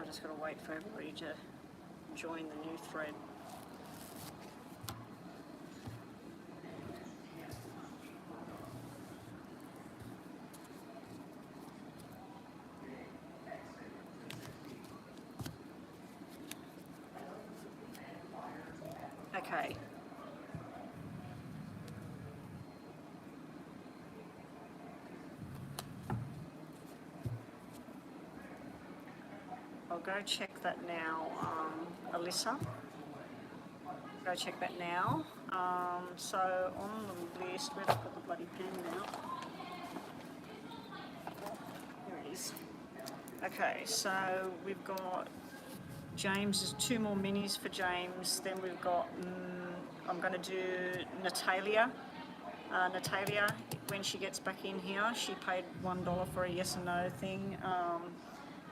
just got to wait for everybody to join the new thread. Okay. I'll go check that now, Alyssa. Go check that now. So on the list, where'd I put the bloody pen now? There it is. Okay, so we've got James, 2 more minis for James. Then we've got, I'm going to do Natalia. Natalia, when she gets back in here, she paid $1 for a yes and no thing.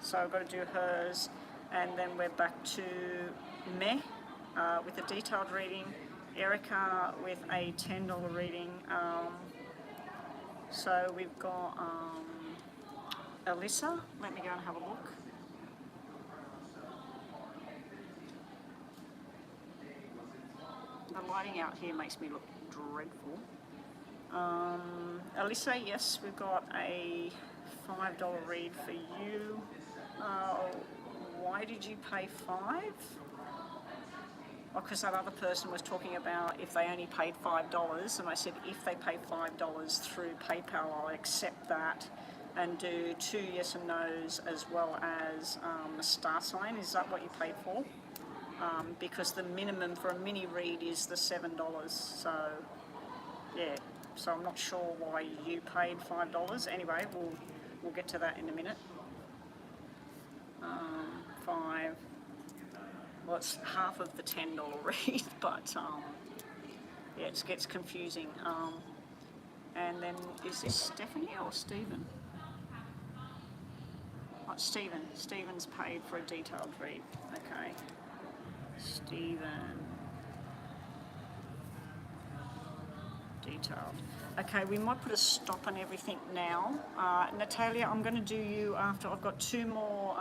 So I've got to do hers. And then we're back to Meh with a detailed reading. Erica with a $10 reading. So we've got Alyssa. Let me go and have a look. The lighting out here makes me look dreadful. Alyssa, yes, we've got a $5 read for you. Why did you pay $5? Because that other person was talking about if they only paid $5, and I said if they pay $5 through PayPal, I'll accept that and do 2 yes and no's as well as a star sign. Is that what you paid for? Because the minimum for a mini read is the $7. So yeah, so I'm not sure why you paid $5. Anyway, we'll get to that in a minute. 5. Well, it's half of the $10 read, but yeah, it gets confusing. And then is this Stephanie or Stephen? Oh, Stephen. Stephen's paid for a detailed read. Okay. Stephen. Detailed. Okay, we might put a stop on everything now. Natalia, I'm going to do you after. I've got 2 more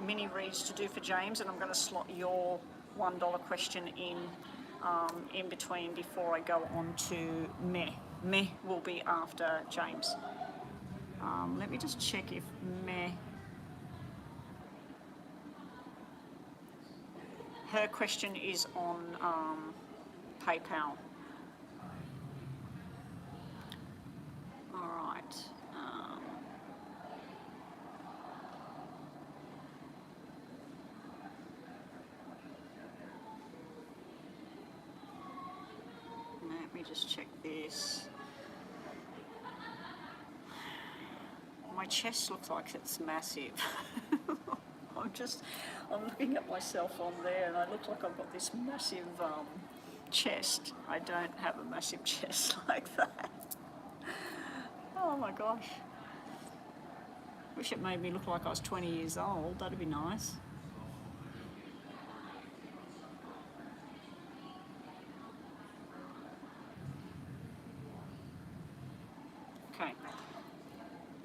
mini reads to do for James, and I'm going to slot your $1 question in between before I go on to Meh. Meh will be after James. Let me just check if Meh... Her question is on PayPal. All right. Let me just check this. My chest looks like it's massive. I'm looking at myself on there and I look like I've got this massive chest. I don't have a massive chest like that. Oh my gosh. Wish it made me look like I was 20 years old. That'd be nice.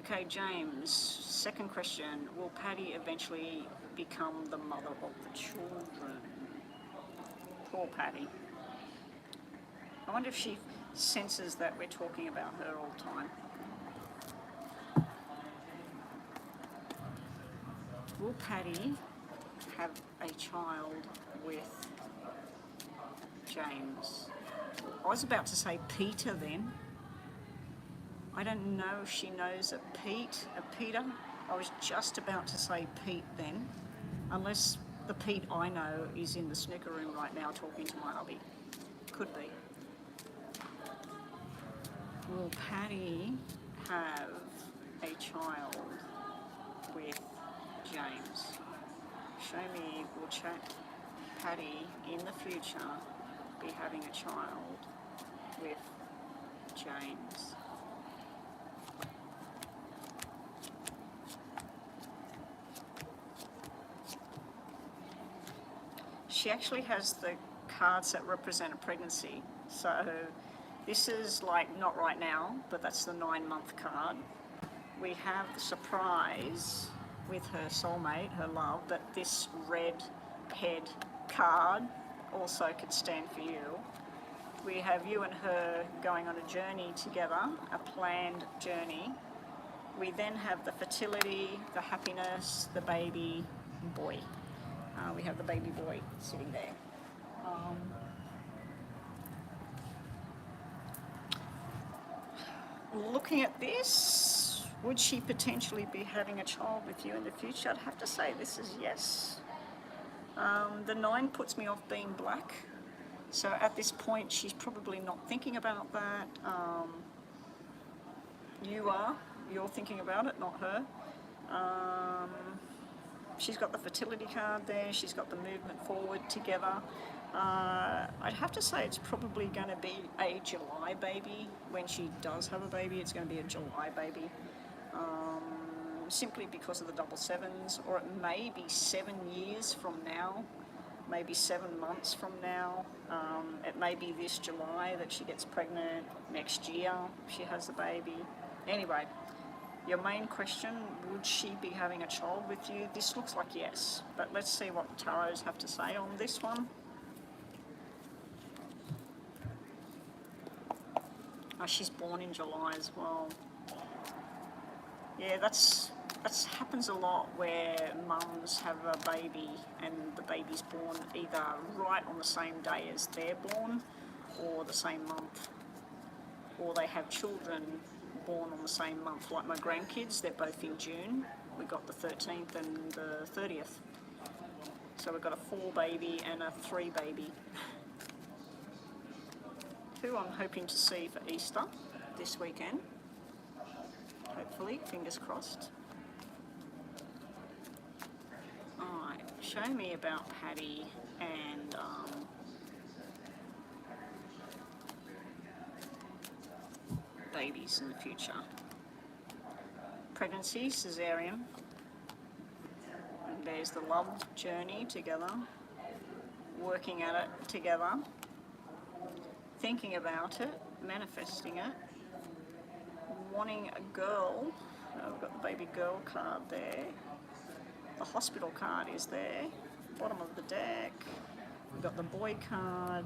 Okay, James, second question. Will Patty eventually become the mother of the children? Poor Patty. I wonder if she senses that we're talking about her all the time. Will Patty have a child with James? I was about to say Peter then. I don't know if she knows a Peter. I was just about to say Pete then, unless the Pete I know is in the snooker room right now talking to my hubby. Could be. Will Patty have a child with James? Show me, will Patty in the future be having a child with James? She actually has the cards that represent a pregnancy. So this is like not right now, but that's the 9-month card. We have the surprise with her soulmate, her love, that this red head card also could stand for you. We have you and her going on a journey together, a planned journey. We then have the fertility, the happiness, the baby boy. We have the baby boy sitting there. Looking at this, would she potentially be having a child with you in the future? I'd have to say this is yes. The 9 puts me off being black. So at this point, she's probably not thinking about that. You're thinking about it, not her. She's got the fertility card there. She's got the movement forward together. I'd have to say it's probably going to be a July baby. When she does have a baby, it's going to be a July baby. Simply because of the double sevens, or it may be 7 years from now, maybe 7 months from now. It may be this July that she gets pregnant, next year she has the baby. Anyway, your main question, would she be having a child with you? This looks like yes, but let's see what the tarots have to say on this one. Oh, she's born in July as well. Yeah, that happens a lot where mums have a baby and the baby's born either right on the same day as they're born or the same month, or they have children born on the same month. Like my grandkids, they're both in June. We got the 13th and the 30th. So we've got a 4 baby and a 3 baby. Who I'm hoping to see for Easter this weekend. Hopefully, fingers crossed. Alright, show me about Patty and babies in the future. Pregnancy, cesarean. And there's the love journey together. Working at it together. Thinking about it, manifesting it. Wanting a girl. We've got the baby girl card there. The hospital card is there. Bottom of the deck. We've got the boy card.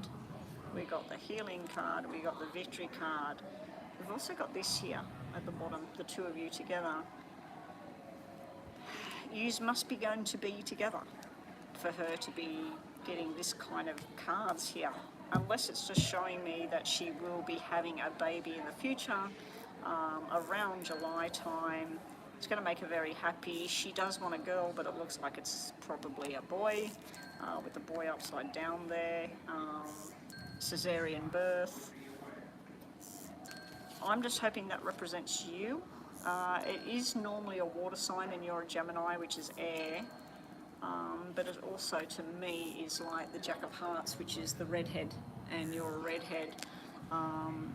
We got the healing card. We got the victory card. We've also got this here at the bottom, the 2 of you together. Yous must be going to be together for her to be getting this kind of cards here. Unless it's just showing me that she will be having a baby in the future, around July time. It's going to make her very happy. She does want a girl, but it looks like it's probably a boy, with the boy upside down there. Caesarean birth. I'm just hoping that represents you. It is normally a water sign and you're a Gemini, which is air. But it also, to me, is like the Jack of Hearts, which is the redhead, and you're a redhead.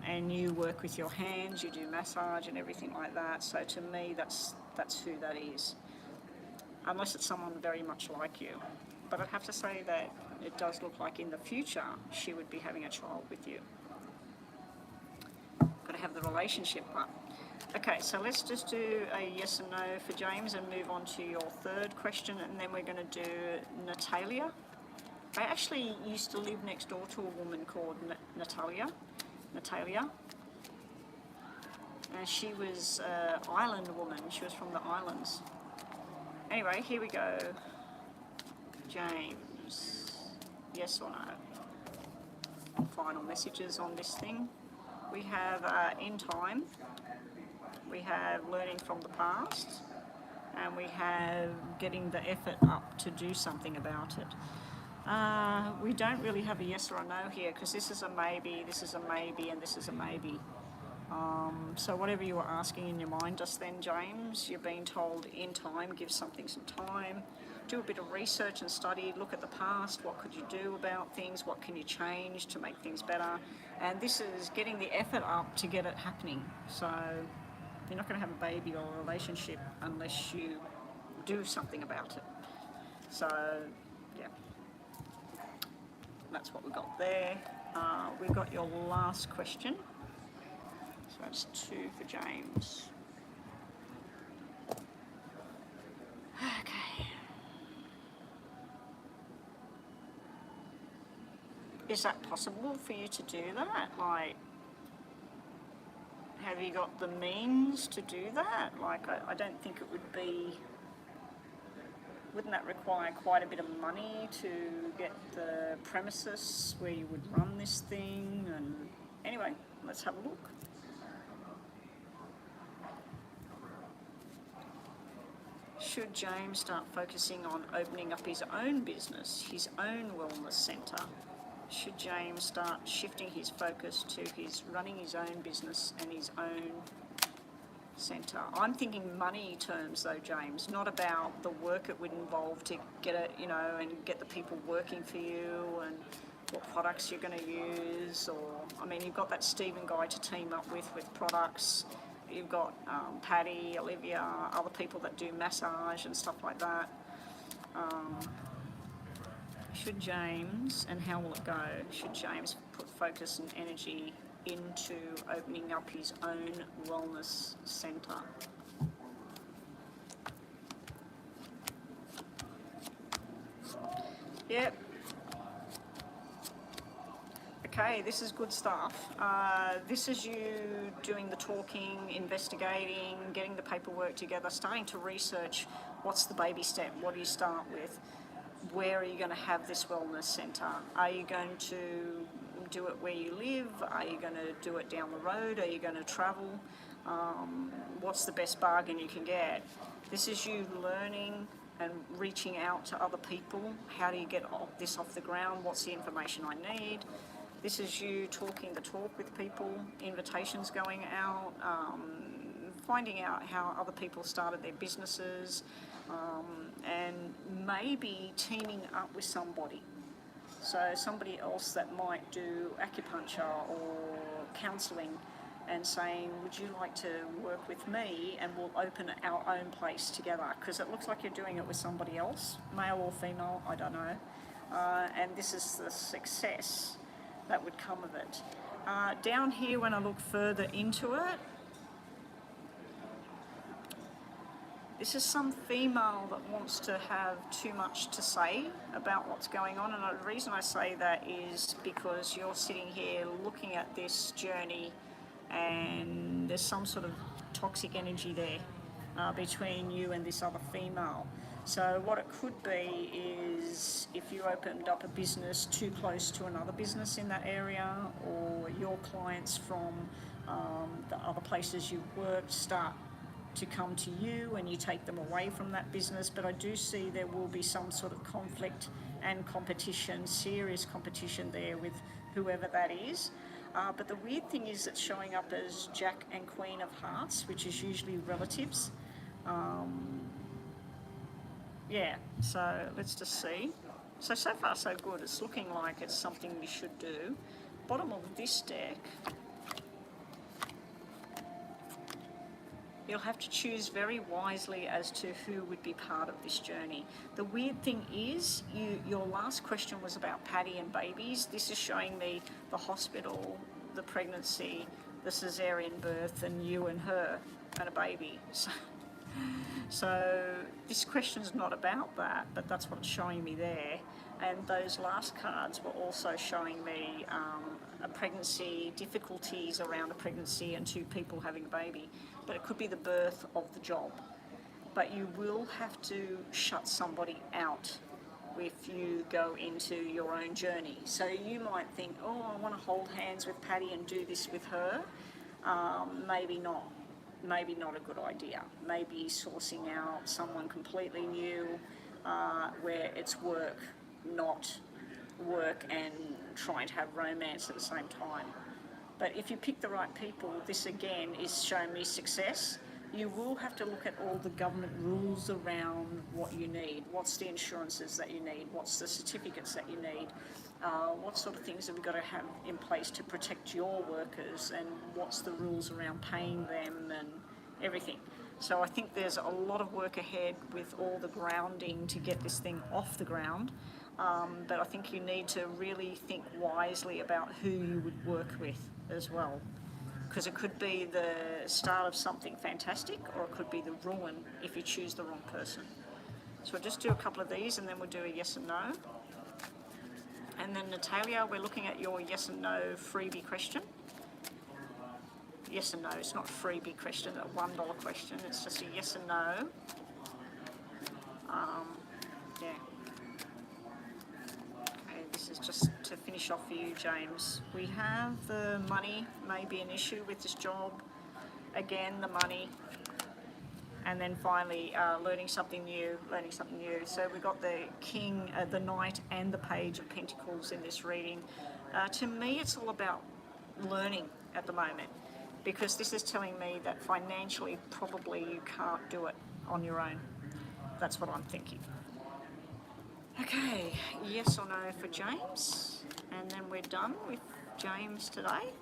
And you work with your hands, you do massage and everything like that. So to me, that's who that is. Unless it's someone very much like you. But I'd have to say that it does look like in the future she would be having a child with you. Got to have the relationship part. Okay, so let's just do a yes and no for James and move on to your 3rd question, and then we're going to do Natalia. I actually used to live next door to a woman called Natalia. And she was an island woman. She was from the islands. Anyway, here we go. James, yes or no? Final messages on this thing. We have in time. We have learning from the past, and we have getting the effort up to do something about it. We don't really have a yes or a no here, because this is a maybe, this is a maybe, and this is a maybe. So whatever you were asking in your mind just then, James, you're being told in time, give something some time. Do a bit of research and study, look at the past, what could you do about things, what can you change to make things better. And this is getting the effort up to get it happening. So you're not going to have a baby or a relationship unless you do something about it. So, yeah, that's what we've got there. We've got your last question. So that's 2 for James. Is that possible for you to do that? Like, have you got the means to do that? Like, I don't think it would be... Wouldn't that require quite a bit of money to get the premises where you would run this thing? And anyway, let's have a look. Should James start focusing on opening up his own business, his own wellness centre? Should James start shifting his focus to his running his own business and his own centre? I'm thinking money terms though, James, not about the work it would involve to get it, you know, and get the people working for you and what products you're going to use. Or, I mean, you've got that Stephen guy to team up with products. You've got Patty, Olivia, other people that do massage and stuff like that. Should James, and how will it go? Should James put focus and energy into opening up his own wellness centre? Yep. Okay, this is good stuff. This is you doing the talking, investigating, getting the paperwork together, starting to research what's the baby step, what do you start with, where are you going to have this wellness centre? Are you going to do it where you live? Are you going to do it down the road? Are you going to travel? What's the best bargain you can get? This is you learning and reaching out to other people. How do you get this off the ground? What's the information I need? This is you talking the talk with people, invitations going out, finding out how other people started their businesses, and maybe teaming up with somebody. So somebody else that might do acupuncture or counselling and saying, would you like to work with me and we'll open our own place together? Because it looks like you're doing it with somebody else, male or female, I don't know. And this is the success that would come of it. Down here, when I look further into it, this is some female that wants to have too much to say about what's going on. And the reason I say that is because you're sitting here looking at this journey and there's some sort of toxic energy there between you and this other female. So what it could be is if you opened up a business too close to another business in that area, or your clients from the other places you've worked start to come to you and you take them away from that business. But I do see there will be some sort of conflict and competition, serious competition there with whoever that is. But the weird thing is it's showing up as Jack and Queen of Hearts, which is usually relatives. Yeah, so let's just see. So far so good. It's looking like it's something we should do. Bottom of this deck, you'll have to choose very wisely as to who would be part of this journey. The weird thing is, your last question was about Patty and babies. This is showing me the hospital, the pregnancy, the cesarean birth, and you and her and a baby. So this question's not about that, but that's what's showing me there. And those last cards were also showing me a pregnancy, difficulties around a pregnancy and two people having a baby. But it could be the birth of the job. But you will have to shut somebody out if you go into your own journey. So you might think, oh, I want to hold hands with Patty and do this with her. Maybe not. Maybe not a good idea. Maybe sourcing out someone completely new where it's work, not work and trying to have romance at the same time. But if you pick the right people, this again is showing me success. You will have to look at all the government rules around what you need. What's the insurances that you need? What's the certificates that you need? What sort of things have you got to have in place to protect your workers, and what's the rules around paying them and everything. So I think there's a lot of work ahead with all the grounding to get this thing off the ground. But I think you need to really think wisely about who you would work with as well. Because it could be the start of something fantastic, or it could be the ruin if you choose the wrong person. So we'll just do a couple of these and then we'll do a yes and no. And then Natalia, we're looking at your yes and no freebie question. Yes and no, it's not a freebie question, a $1 question, it's just a yes and no. Yeah. Okay, this is just to finish off for you, James. We have the money may be an issue with this job. Again, the money. And then finally, learning something new. So we've got the King, the Knight and the Page of Pentacles in this reading. To me, it's all about learning at the moment, because this is telling me that financially, probably you can't do it on your own. That's what I'm thinking. Okay, yes or no for James, and then we're done with James today.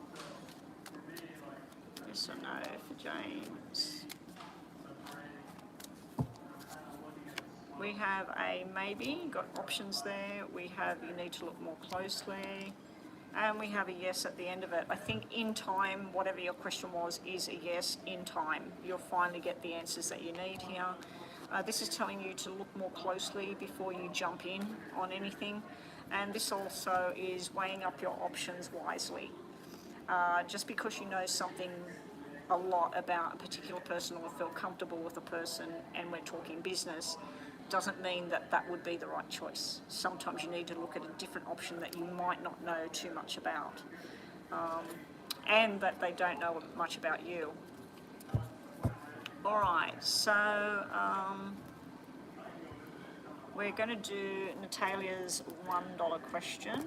Yes or no for James. We have a maybe, got options there. We have you need to look more closely. And we have a yes at the end of it. I think in time, whatever your question was, is a yes in time. You'll finally get the answers that you need here. This is telling you to look more closely before you jump in on anything. And this also is weighing up your options wisely. Just because you know something a lot about a particular person or feel comfortable with a person, and we're talking business, doesn't mean that that would be the right choice. Sometimes you need to look at a different option that you might not know too much about, and that they don't know much about you. All right, so we're going to do Natalia's $1 question,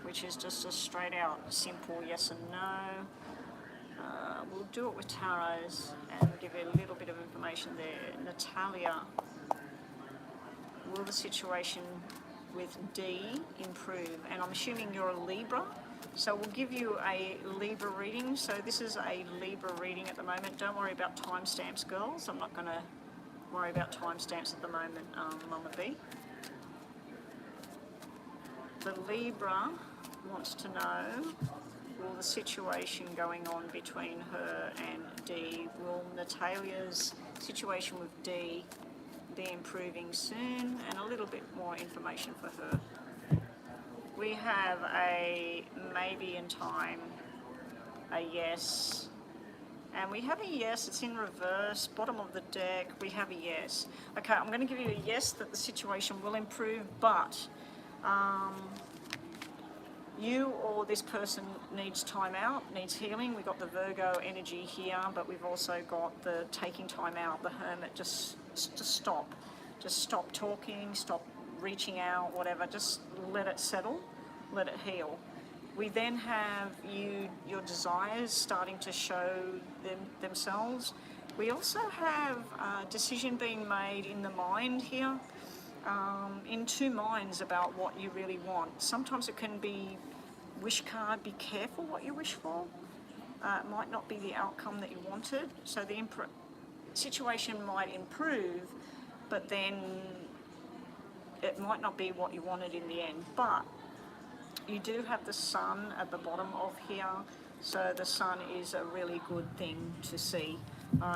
which is just a straight out simple yes and no. We'll do it with tarots and give you a little bit of information there. Natalia, will the situation with D improve? And I'm assuming you're a Libra, so we'll give you a Libra reading. So this is a Libra reading at the moment. Don't worry about timestamps, girls. I'm not going to worry about timestamps at the moment, Mama B. The Libra wants to know, will the situation going on between her and D, will Natalia's situation with D be improving soon? And a little bit more information for her. We have a maybe in time, a yes, and we have a yes. It's in reverse, bottom of the deck. We have a yes. Okay, I'm going to give you a yes that the situation will improve, but you or this person needs time out, needs healing. We've got the Virgo energy here, but we've also got the taking time out, the Hermit. Just stop. Just stop talking, stop reaching out, whatever. Just let it settle, let it heal. We then have your desires starting to show themselves. We also have a decision being made in the mind here, in two minds about what you really want. Sometimes it can be wish card, be careful what you wish for. It might not be the outcome that you wanted. So the situation might improve, but then it might not be what you wanted in the end. But you do have the Sun at the bottom of here, so the Sun is a really good thing to see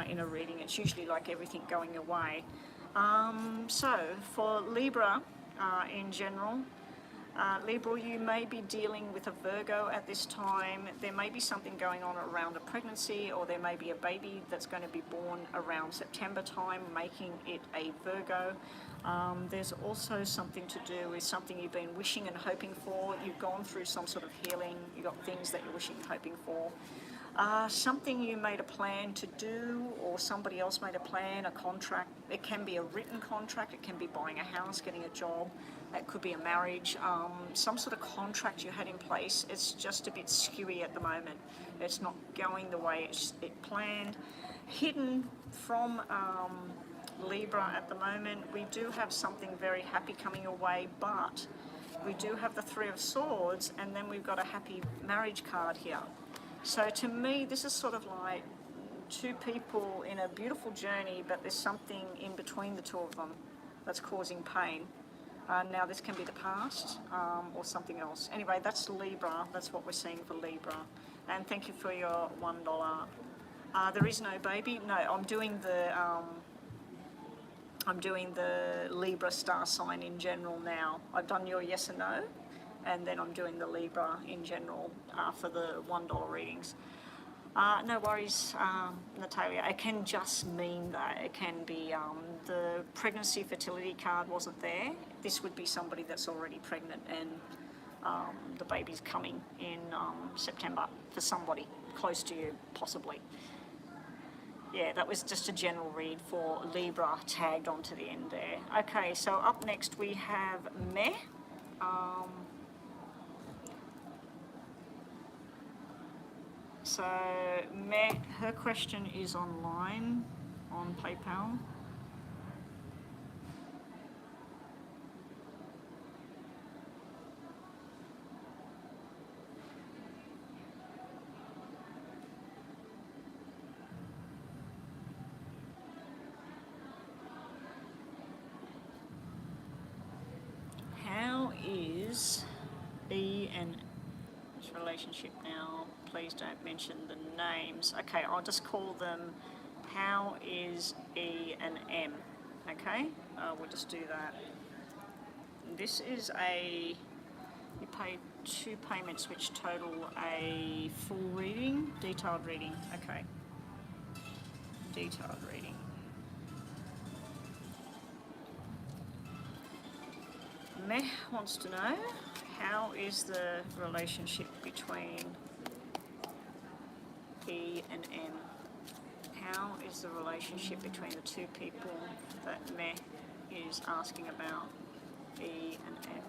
in a reading. It's usually like everything going your way. So for Libra in general, Libra, you may be dealing with a Virgo at this time. There may be something going on around a pregnancy, or there may be a baby that's going to be born around September time, making it a Virgo. There's also something to do with something you've been wishing and hoping for. You've gone through some sort of healing. You've got things that you're wishing and hoping for. Something you made a plan to do, or somebody else made a plan, a contract. It can be a written contract. It can be buying a house, getting a job. It could be a marriage, some sort of contract you had in place. It's just a bit skewy at the moment. It's not going the way it planned. Hidden from Libra at the moment, we do have something very happy coming your way, but we do have the Three of Swords, and then we've got a happy marriage card here. So to me, this is sort of like two people in a beautiful journey, but there's something in between the two of them that's causing pain. Now this can be the past or something else. Anyway, that's Libra. That's what we're seeing for Libra. And thank you for your $1. There is no baby. No, I'm doing the Libra star sign in general now. I've done your yes and no. and then I'm doing the Libra in general for the $1 readings. No worries, Natalia. It can just mean that it can be the pregnancy fertility card wasn't there. This would be somebody that's already pregnant and the baby's coming in September for somebody close to you, possibly. Yeah, that was just a general read for Libra tagged onto the end there. Okay, so up next we have Meh. So Meh, her question is online on PayPal. How is E and its relationship now? Please don't mention the names. Okay, I'll just call them how is E and M. Okay, we'll just do that. This is you paid 2 payments which total a full reading, detailed reading. Okay, detailed reading. Meh wants to know, how is the relationship between E and M? How is the relationship between the two people that Meh is asking about, E and M?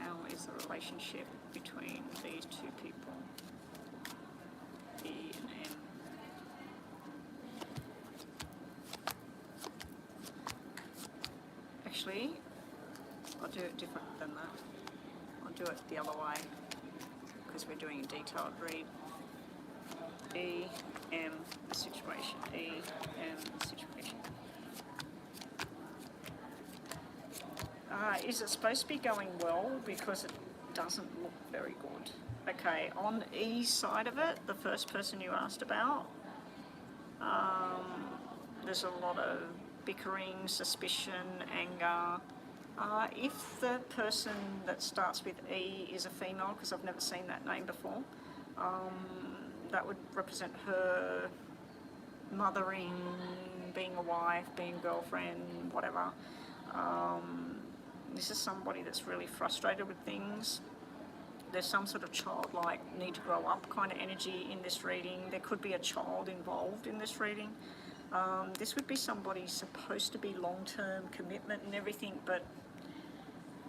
How is the relationship between these two people, E and M? Actually, I'll do it different than that. I'll do it the other way because we're doing a detailed read. E, M, the situation. E, M, the situation. Is it supposed to be going well? Because it doesn't look very good. Okay, on E's side of it, the first person you asked about, there's a lot of bickering, suspicion, anger. If the person that starts with E is a female, because I've never seen that name before, that would represent her mothering, being a wife, being a girlfriend, whatever. This is somebody that's really frustrated with things. There's some sort of childlike, need to grow up kind of energy in this reading. There could be a child involved in this reading. This would be somebody supposed to be long-term commitment and everything, but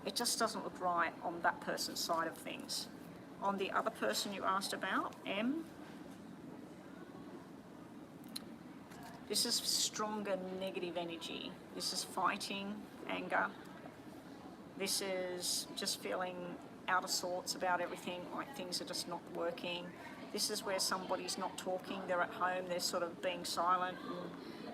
it just doesn't look right on that person's side of things. On the other person you asked about, M, this is stronger negative energy. This is fighting, anger. This is just feeling out of sorts about everything, like things are just not working. This is where somebody's not talking, they're at home, they're sort of being silent.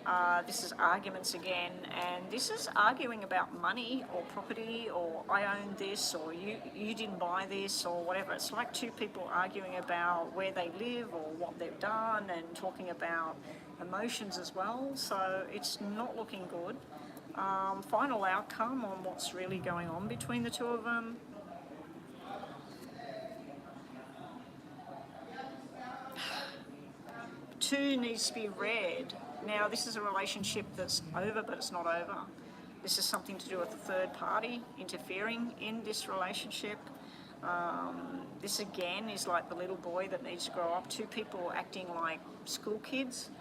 And, this is arguments again, and this is arguing about money or property, or I own this, or you didn't buy this, or whatever. It's like two people arguing about where they live or what they've done, and talking about emotions as well. So it's not looking good. Final outcome on what's really going on between the two of them. Two needs to be read. Now, this is a relationship that's over, but it's not over. This is something to do with a third party interfering in this relationship. This again is like the little boy that needs to grow up. Two people acting like school kids.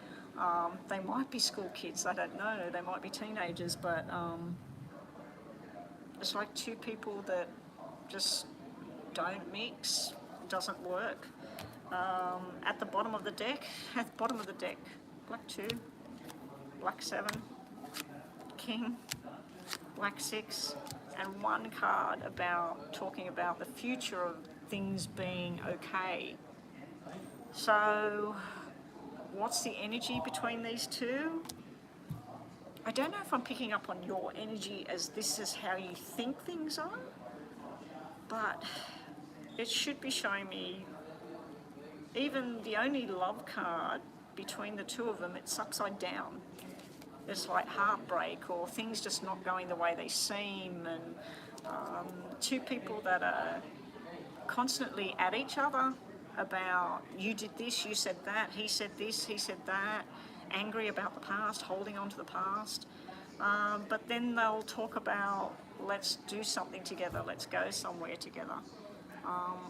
They might be school kids, I don't know. They might be teenagers, but it's like two people that just don't mix, doesn't work. At the bottom of the deck, black 2, black 7, king, black 6, and 1 card talking about the future of things being okay. So, what's the energy between these two? I don't know if I'm picking up on your energy as this is how you think things are, but it should be showing me even the only love card between the two of them, it's upside down. there's like heartbreak or things just not going the way they seem, and two people that are constantly at each other about you did this, you said that, he said this, he said that, angry about the past, holding on to the past. But then they'll talk about, let's do something together, let's go somewhere together.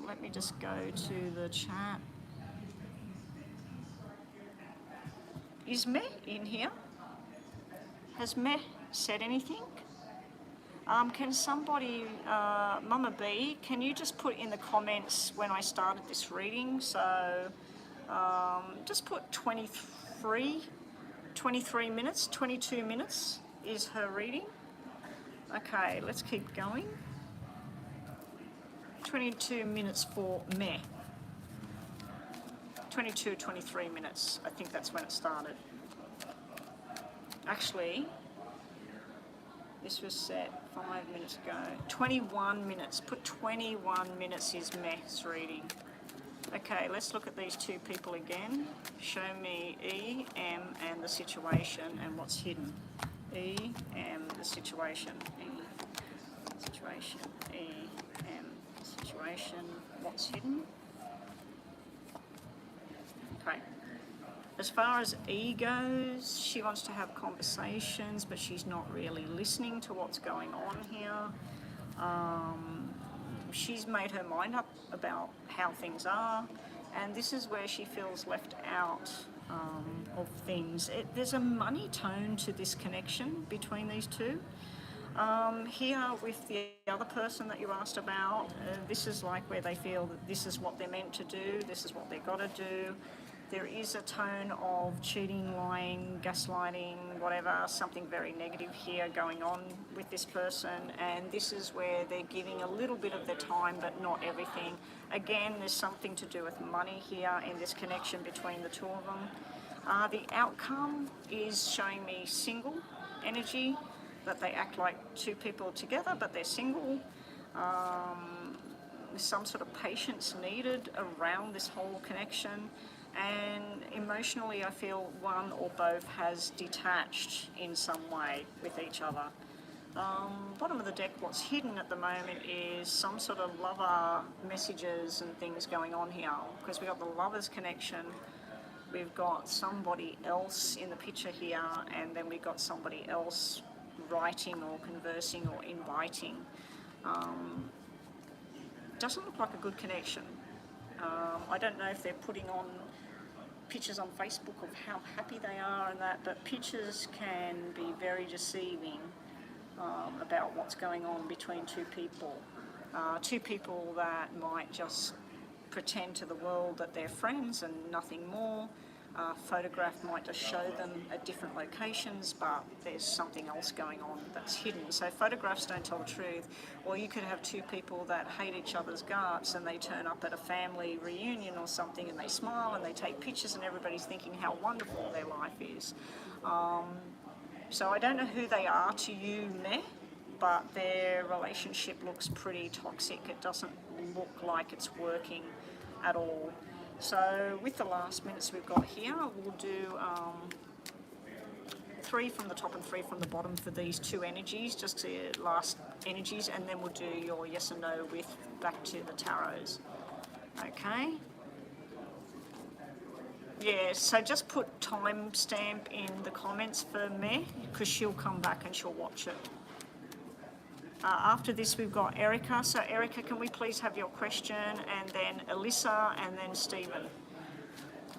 Let me just go to the chat. Is Meh in here? Has Meh said anything? Can somebody, Mama B, can you just put in the comments when I started this reading? So just put 23 minutes, 22 minutes is her reading. Okay, let's keep going. 22 minutes for Meh. 22, 23 minutes. I think that's when it started. Actually, this was set 5 minutes ago. 21 minutes. Put 21 minutes is Meh's reading. Okay, let's look at these two people again. Show me E, M, and the situation and what's hidden. E, M, the situation. E, situation. E, M, situation. What's hidden? Okay. As far as E goes, she wants to have conversations, but she's not really listening to what's going on here. She's made her mind up about how things are, and this is where she feels left out of things. There's a money tone to this connection between these two. Here with the other person that you asked about, this is like where they feel that this is what they're meant to do, this is what they've got to do. There is a tone of cheating, lying, gaslighting, whatever, something very negative here going on with this person, and this is where they're giving a little bit of their time but not everything. Again, there's something to do with money here in this connection between the two of them. The outcome is showing me single energy, that they act like two people together but they're single. Some sort of patience needed around this whole connection. And emotionally, I feel one or both has detached in some way with each other. Bottom of the deck, what's hidden at the moment is some sort of lover messages and things going on here, because we've got the lover's connection, we've got somebody else in the picture here, and then we've got somebody else writing or conversing or inviting. Doesn't look like a good connection. I don't know if they're putting on pictures on Facebook of how happy they are and that, but pictures can be very deceiving about what's going on between two people. Two people that might just pretend to the world that they're friends and nothing more. Photograph might just show them at different locations, but there's something else going on that's hidden. So photographs don't tell the truth. Or you could have two people that hate each other's guts and they turn up at a family reunion or something and they smile and they take pictures and everybody's thinking how wonderful their life is. So I don't know who they are to you, Meh, but their relationship looks pretty toxic. It doesn't look like it's working at all. So with the last minutes we've got here, we'll do 3 from the top and 3 from the bottom for these two energies, just the last energies, and then we'll do your yes and no with back to the tarots. Okay? Yeah, so just put timestamp in the comments for me, because she'll come back and she'll watch it. After this, we've got Erica. So Erica, can we please have your question, and then Alyssa, and then Stephen.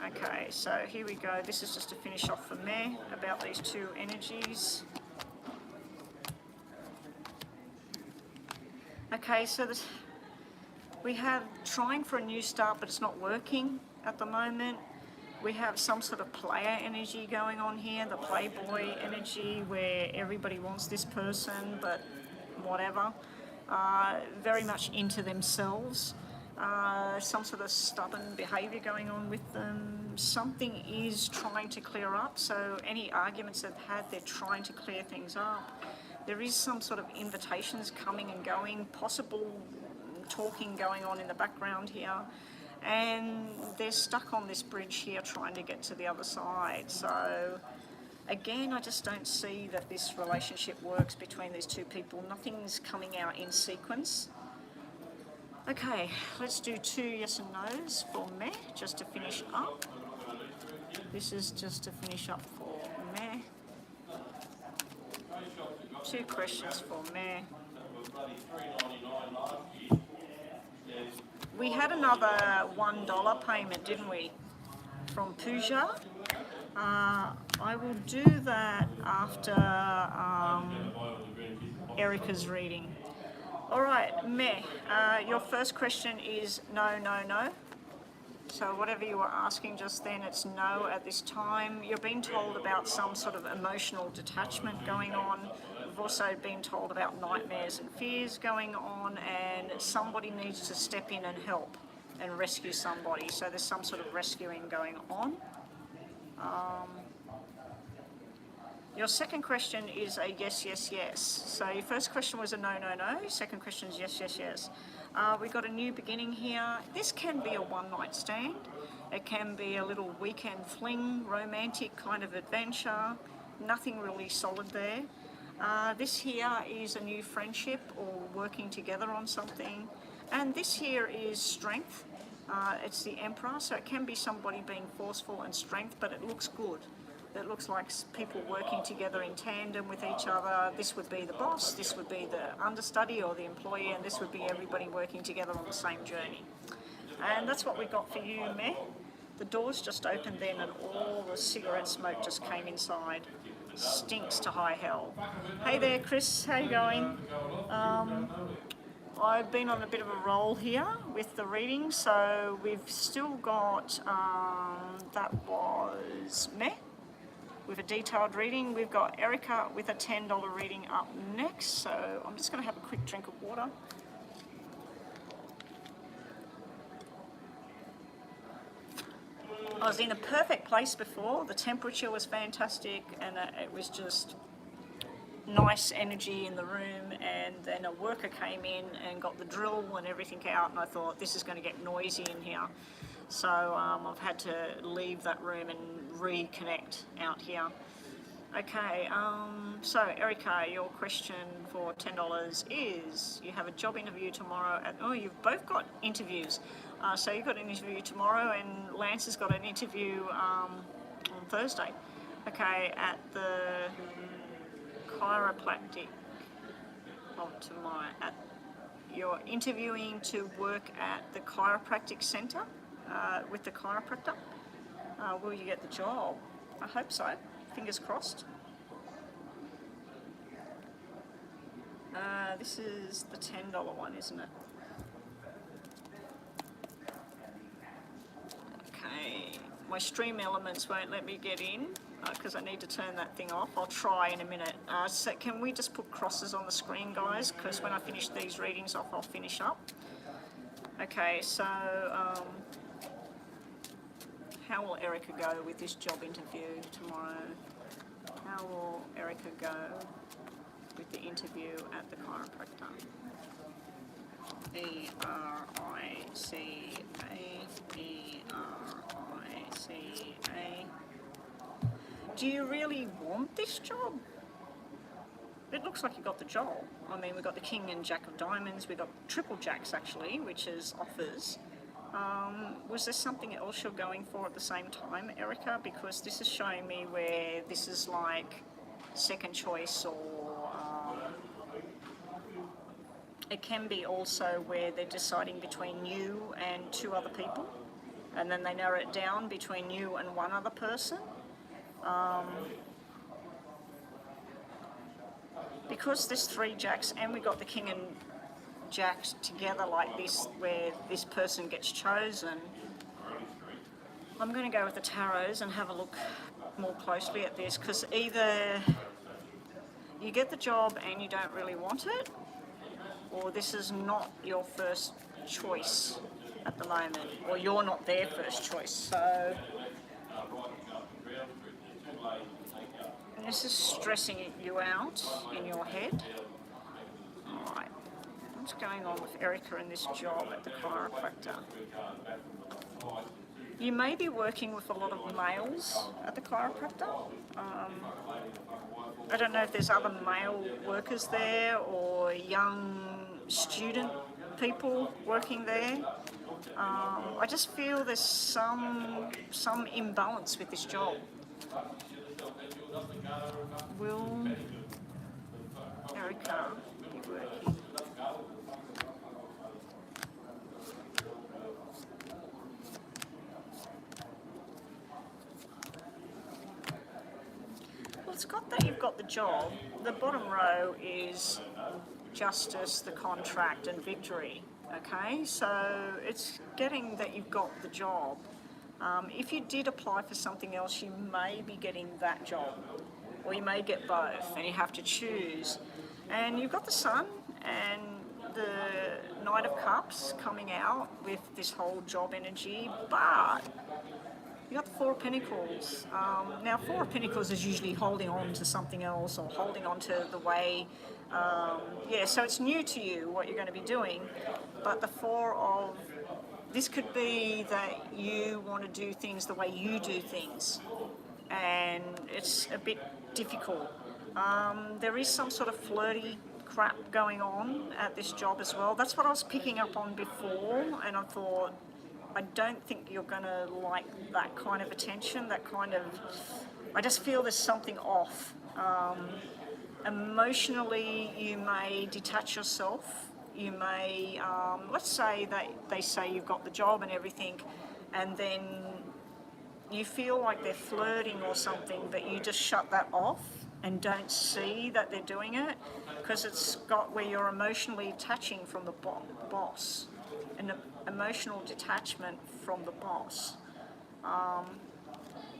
Okay, so here we go. This is just to finish off for me about these two energies. Okay, so we have trying for a new start, but it's not working at the moment. We have some sort of player energy going on here, the playboy energy, where everybody wants this person, but whatever, very much into themselves, some sort of stubborn behaviour going on with them. Something is trying to clear up, so any arguments they've had, they're trying to clear things up. There is some sort of invitations coming and going, possible talking going on in the background here, and they're stuck on this bridge here trying to get to the other side. So Again, I just don't see that this relationship works between these two people. Nothing's coming out in sequence. Okay, let's do 2 yes and no's for me, just to finish up. This is just to finish up for me. 2 questions for me. We had another $1 payment, didn't we, from Pooja? I will do that after Erica's reading. All right, Meh, your first question is no, no, no. So whatever you were asking just then, it's no at this time. You're being told about some sort of emotional detachment going on. We've also been told about nightmares and fears going on, and somebody needs to step in and help and rescue somebody. So there's some sort of rescuing going on. Your second question is a yes, yes, yes. So your first question was a no, no, no. Second question is yes, yes, yes. We've got a new beginning here. This can be a one-night stand. It can be a little weekend fling, romantic kind of adventure. Nothing really solid there. This here is a new friendship or working together on something. And this here is strength. It's the Emperor, so it can be somebody being forceful and strength, but it looks good. It looks like people working together in tandem with each other. This would be the boss, this would be the understudy or the employee, and this would be everybody working together on the same journey. And that's what we got for you, Meh. The doors just opened then and all the cigarette smoke just came inside. Stinks to high hell. Hey there, Chris, how you going? I've been on a bit of a roll here with the reading, so we've still got, that was Meh with a detailed reading. We've got Erica with a $10 reading up next, so I'm just going to have a quick drink of water. I was in a perfect place before. The temperature was fantastic and it was just nice energy in the room, and then a worker came in and got the drill and everything out, and I thought this is going to get noisy in here. So I've had to leave that room and reconnect out here. Okay, so Erica, your question for $10 is, you have a job interview tomorrow at, oh, you've both got interviews. So you've got an interview tomorrow and Lance has got an interview on Thursday. Okay, at the chiropractic you're interviewing to work at the chiropractic centre with the chiropractor. Will you get the job? I hope so. Fingers crossed. This is the $10 one, isn't it? Okay, my stream elements won't let me get in because I need to turn that thing off. I'll try in a minute. So can we just put crosses on the screen, guys? Because when I finish these readings off, I'll finish up. Okay, so how will Erica go with this job interview tomorrow? How will Erica go with the interview at the chiropractor? E-R-I-C-A, E-R-I-C-A. Do you really want this job? It looks like you got the job. I mean, we've got the King and Jack of Diamonds, we've got triple jacks actually, which is offers. Was there something else you're going for at the same time, Erica? Because this is showing me where this is like second choice, or it can be also where they're deciding between you and 2 other people, and then they narrow it down between you and 1 other person. Because there's 3 jacks and we got the King and Jacks together like this, where this person gets chosen, I'm going to go with the tarots and have a look more closely at this, because either you get the job and you don't really want it, or this is not your first choice at the moment, or you're not their first choice. So this is stressing you out in your head. Alright, what's going on with Erica and this job at the chiropractor? You may be working with a lot of males at the chiropractor. I don't know if there's other male workers there or young student people working there. I just feel there's some imbalance with this job. Will Erica be working? Well, it's got that you've got the job. The bottom row is justice, the contract, and victory. Okay, so it's getting that you've got the job. If you did apply for something else, you may be getting that job, or you may get both, and you have to choose. And you've got the Sun and the Knight of Cups coming out with this whole job energy, but you got the Four of Pentacles. Now, Four of Pentacles is usually holding on to something else or holding on to the way. So it's new to you what you're going to be doing, but the Four of this could be that you want to do things the way you do things, and it's a bit difficult. There is some sort of flirty crap going on at this job as well. That's what I was picking up on before, and I thought, I don't think you're going to like that kind of attention, that kind of, I just feel there's something off. Emotionally, you may detach yourself. You may, let's say that they say you've got the job and everything, and then you feel like they're flirting or something, but you just shut that off and don't see that they're doing it, because it's got where you're emotionally attaching from the boss, an emotional detachment from the boss.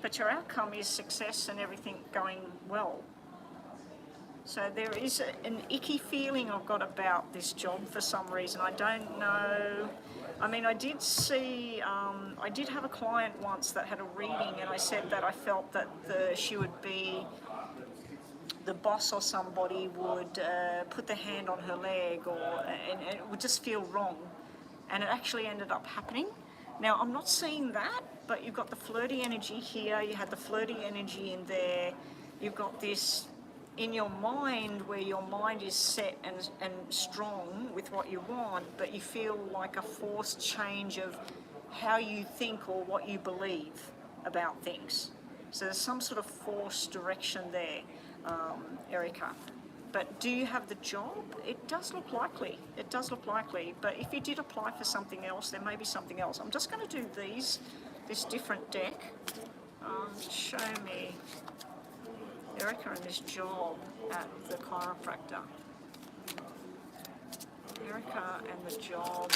But your outcome is success and everything going well. So there is an icky feeling I've got about this job for some reason. I don't know. I mean, I did see, I did have a client once that had a reading, and I said that I felt that she would be, the boss or somebody would put their hand on her leg, and it would just feel wrong. And it actually ended up happening. Now, I'm not seeing that, but you've got the flirty energy here, you had the flirty energy in there, you've got this in your mind where your mind is set and strong with what you want, but you feel like a forced change of how you think or what you believe about things. So there's some sort of forced direction there, Erica. But do you have the job? It does look likely. It does look likely. But if you did apply for something else, there may be something else. I'm just going to do this different deck. Show me Erica and this job at the chiropractor. Erica and the job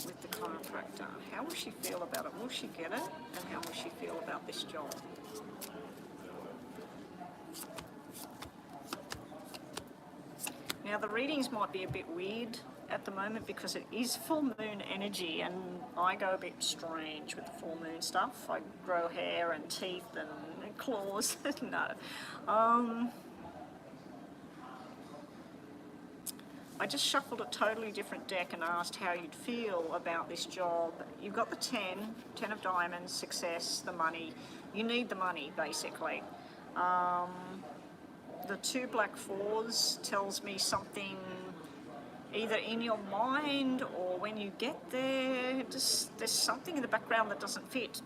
with the chiropractor. How will she feel about it? Will she get it? And how will she feel about this job? Now, the readings might be a bit weird at the moment because it is full moon energy, and I go a bit strange with the full moon stuff. I grow hair and teeth and claws. No. I just shuffled a totally different deck and asked how you'd feel about this job. You've got the 10 of diamonds, success, the money. You need the money, basically. The 2 black 4s tells me something either in your mind or when you get there, just there's something in the background that doesn't fit.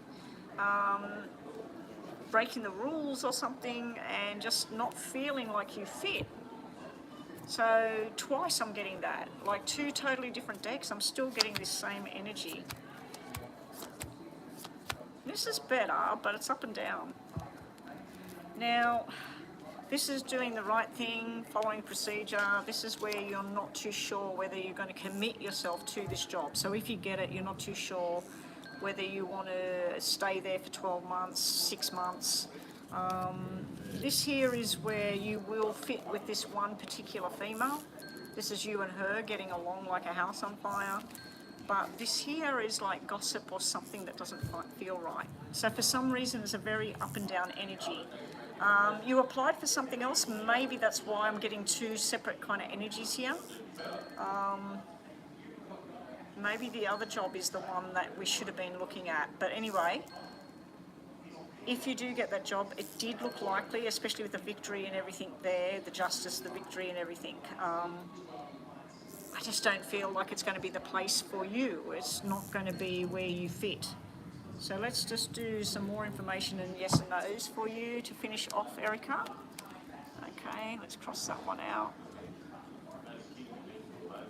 Breaking the rules or something and just not feeling like you fit. So twice I'm getting that, like 2 totally different decks, I'm still getting this same energy. This is better, but it's up and down. Now, this is doing the right thing, following procedure. This is where you're not too sure whether you're going to commit yourself to this job. So if you get it, you're not too sure whether you want to stay there for 12 months, 6 months. This here is where you will fit with this one particular female. This is you and her getting along like a house on fire. But this here is like gossip or something that doesn't feel right. So for some reason, it's a very up and down energy. You applied for something else, maybe that's why I'm getting 2 separate kind of energies here. maybe the other job is the one that we should have been looking at. But anyway, if you do get that job, it did look likely, especially with the victory and everything there, the justice, the victory and everything. I just don't feel like it's going to be the place for you. It's not going to be where you fit. So let's just do some more information and yes and no's for you to finish off, Erica. Okay, let's cross that one out.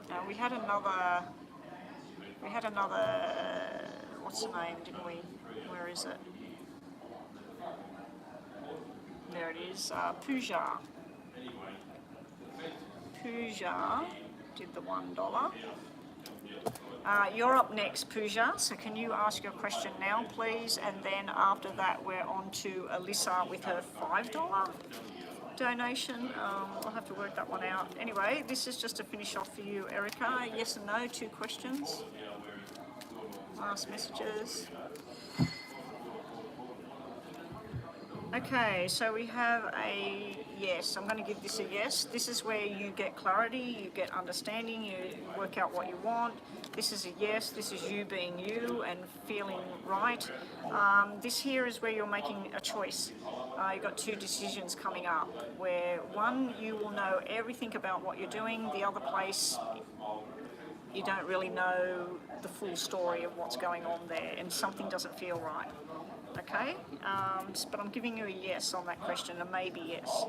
Now we had another, what's the name, didn't we? Where is it? There it is, Pooja. Pooja did the $1. You're up next, Pooja, so can you ask your question now, please? And then after that, we're on to Alyssa with her $5 donation. I'll have to work that one out. Anyway, this is just to finish off for you, Erica. Yes and no, 2 questions. Last messages. Okay, so we have a yes. I'm going to give this a yes. This is where you get clarity, you get understanding, you work out what you want. This is a yes. This is you being you and feeling right. This here is where you're making a choice. You've got 2 decisions coming up, where one, you will know everything about what you're doing. The other place, you don't really know the full story of what's going on there, and something doesn't feel right. Okay, but I'm giving you a yes on that question, a maybe yes.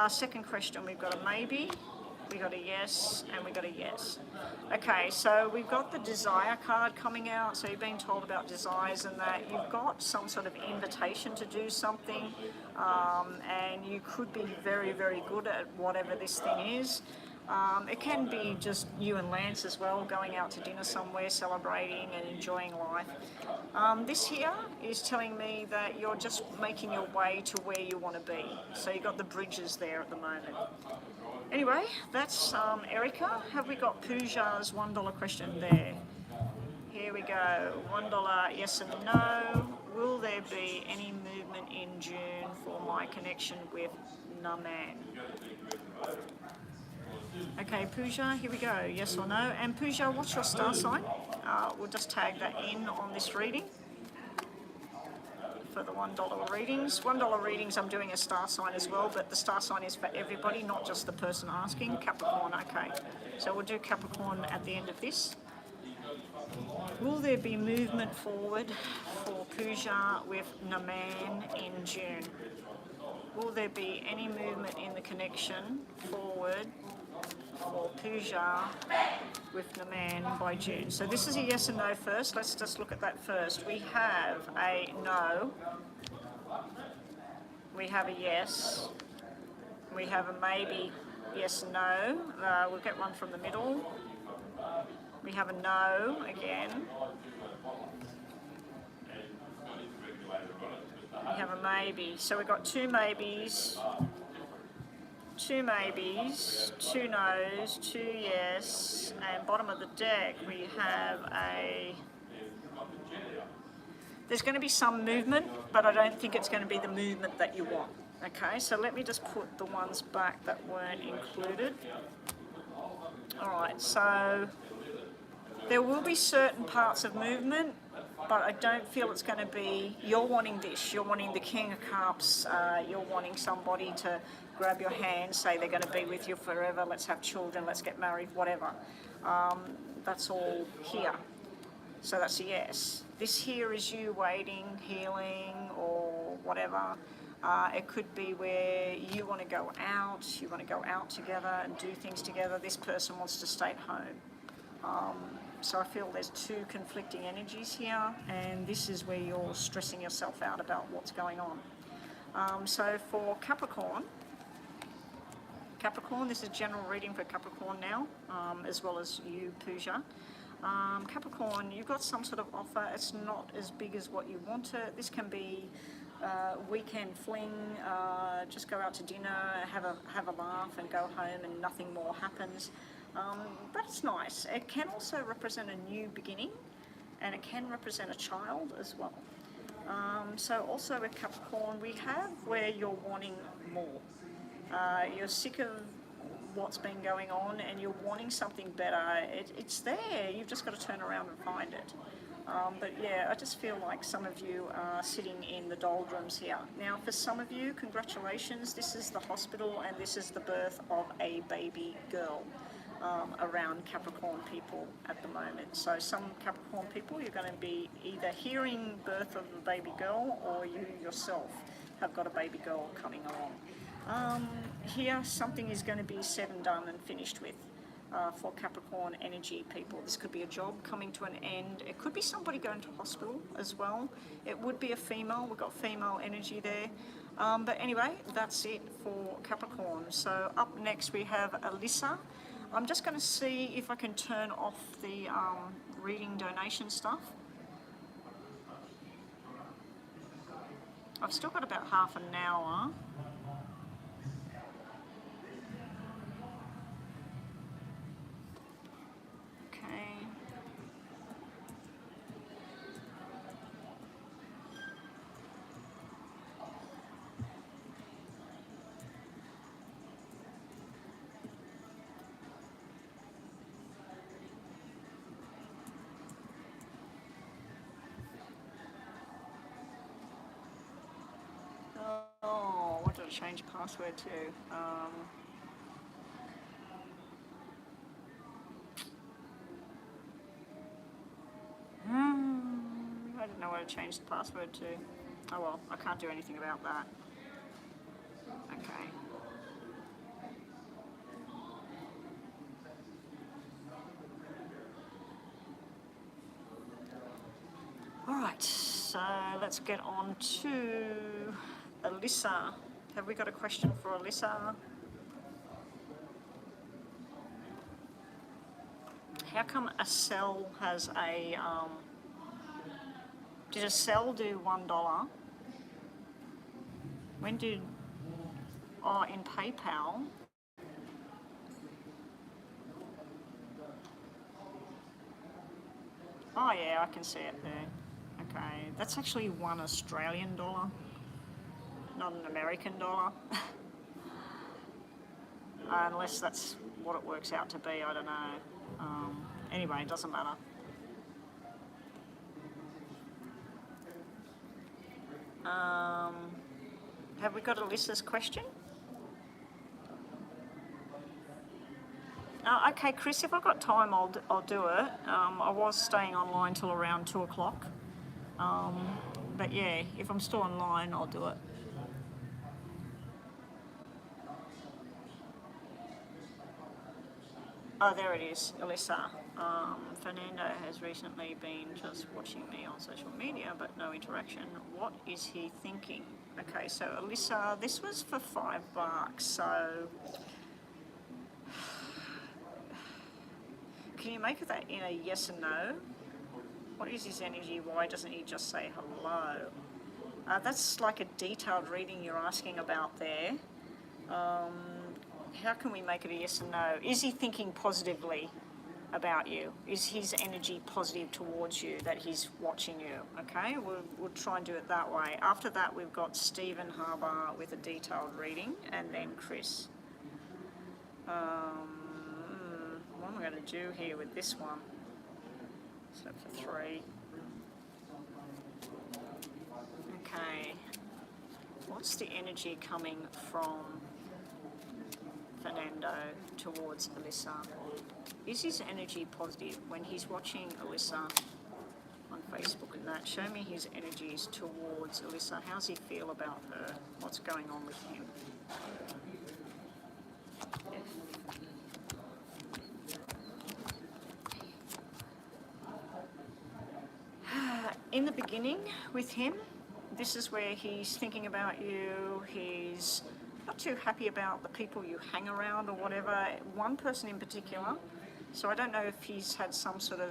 Second question, we've got a maybe, we got a yes, and we got a yes. Okay, so we've got the desire card coming out, so you're being told about desires and that you've got some sort of invitation to do something, and you could be very, very good at whatever this thing is. It can be just you and Lance as well, going out to dinner somewhere, celebrating and enjoying life. This here is telling me that you're just making your way to where you want to be. So you've got the bridges there at the moment. Anyway, that's Erica. Have we got Pooja's $1 question there? Here we go. $1 yes and no. Will there be any movement in June for my connection with Naman? Okay, Pooja, here we go, yes or no. And Pooja, what's your star sign? We'll just tag that in on this reading for the $1 readings. $1 readings, I'm doing a star sign as well, but the star sign is for everybody, not just the person asking. Capricorn, okay. So we'll do Capricorn at the end of this. Will there be movement forward for Pooja with Naman in June? Will there be any movement in the connection forward for Pooja with Naman by June? So this is a yes and no first. Let's just look at that first. We have a no. We have a yes. We have a maybe, yes and no. We'll get one from the middle. We have a no again. We have a maybe. So we've got 2 maybes, 2 maybes, 2 no's, 2 yes, and bottom of the deck we have a... There's going to be some movement, but I don't think it's going to be the movement that you want. Okay, so let me just put the ones back that weren't included. Alright, so there will be certain parts of movement, but I don't feel it's going to be, you're wanting this, you're wanting the King of Cups, you're wanting somebody to grab your hand, say they're going to be with you forever, let's have children, let's get married, whatever. That's all here. So that's a yes. This here is you waiting, healing, or whatever. It could be where you want to go out, together and do things together. This person wants to stay at home. So I feel there's 2 conflicting energies here, and this is where you're stressing yourself out about what's going on. So for Capricorn, this is general reading for Capricorn now, as well as you, Pooja. Capricorn, you've got some sort of offer. It's not as big as what you want it. This can be weekend fling, just go out to dinner, have a laugh and go home and nothing more happens. But it's nice. It can also represent a new beginning, and it can represent a child as well. So also with Capricorn, we have where you're wanting more. You're sick of what's been going on and you're wanting something better, it's there. You've just got to turn around and find it. But yeah, I just feel like some of you are sitting in the doldrums here. Now, for some of you, congratulations. This is the hospital and this is the birth of a baby girl around Capricorn people at the moment. So some Capricorn people, you're going to be either hearing birth of a baby girl or you yourself have got a baby girl coming along. Here, something is going to be said and done and finished with. For Capricorn energy people. This could be a job coming to an end. It could be somebody going to hospital as well. It would be a female. We've got female energy there. But anyway, that's it for Capricorn. So up next we have Alyssa. I'm just going to see if I can turn off the reading donation stuff. I've still got about half an hour. Oh, what did I change password to? I don't know what to change the password to. Oh well, I can't do anything about that. Okay. Alright, so let's get on to Alyssa. Have we got a question for Alyssa? How come a cell has a, did a cell do $1? When did, oh, in PayPal. Oh yeah, I can see it there. Okay, that's actually $1 Australian, not an American dollar. Unless that's what it works out to be, I don't know. Anyway, it doesn't matter. Have we got Alyssa's question? Okay, Chris, if I've got time, I'll do it. I was staying online till around 2 o'clock. But yeah, if I'm still online, I'll do it. Oh, there it is, Alyssa. Fernando has recently been just watching me on social media, but no interaction. What is he thinking? Okay, so Alyssa, this was for $5, so... Can you make that in a yes and no? What is his energy? Why doesn't he just say hello? That's like a detailed reading you're asking about there. How can we make it a yes and no? Is he thinking positively about you? Is his energy positive towards you, that he's watching you? Okay, we'll try and do it that way. After that, we've got Stephen Harbour with a detailed reading, and then Chris. What am I going to do here with this one? So for 3. Okay. What's the energy coming from Fernando towards Alyssa? Is his energy positive when he's watching Alyssa on Facebook and that? Show me his energies towards Alyssa. How's he feel about her? What's going on with him? In the beginning with him, this is where he's thinking about you. He's not too happy about the people you hang around or whatever. One person in particular. So I don't know if he's had some sort of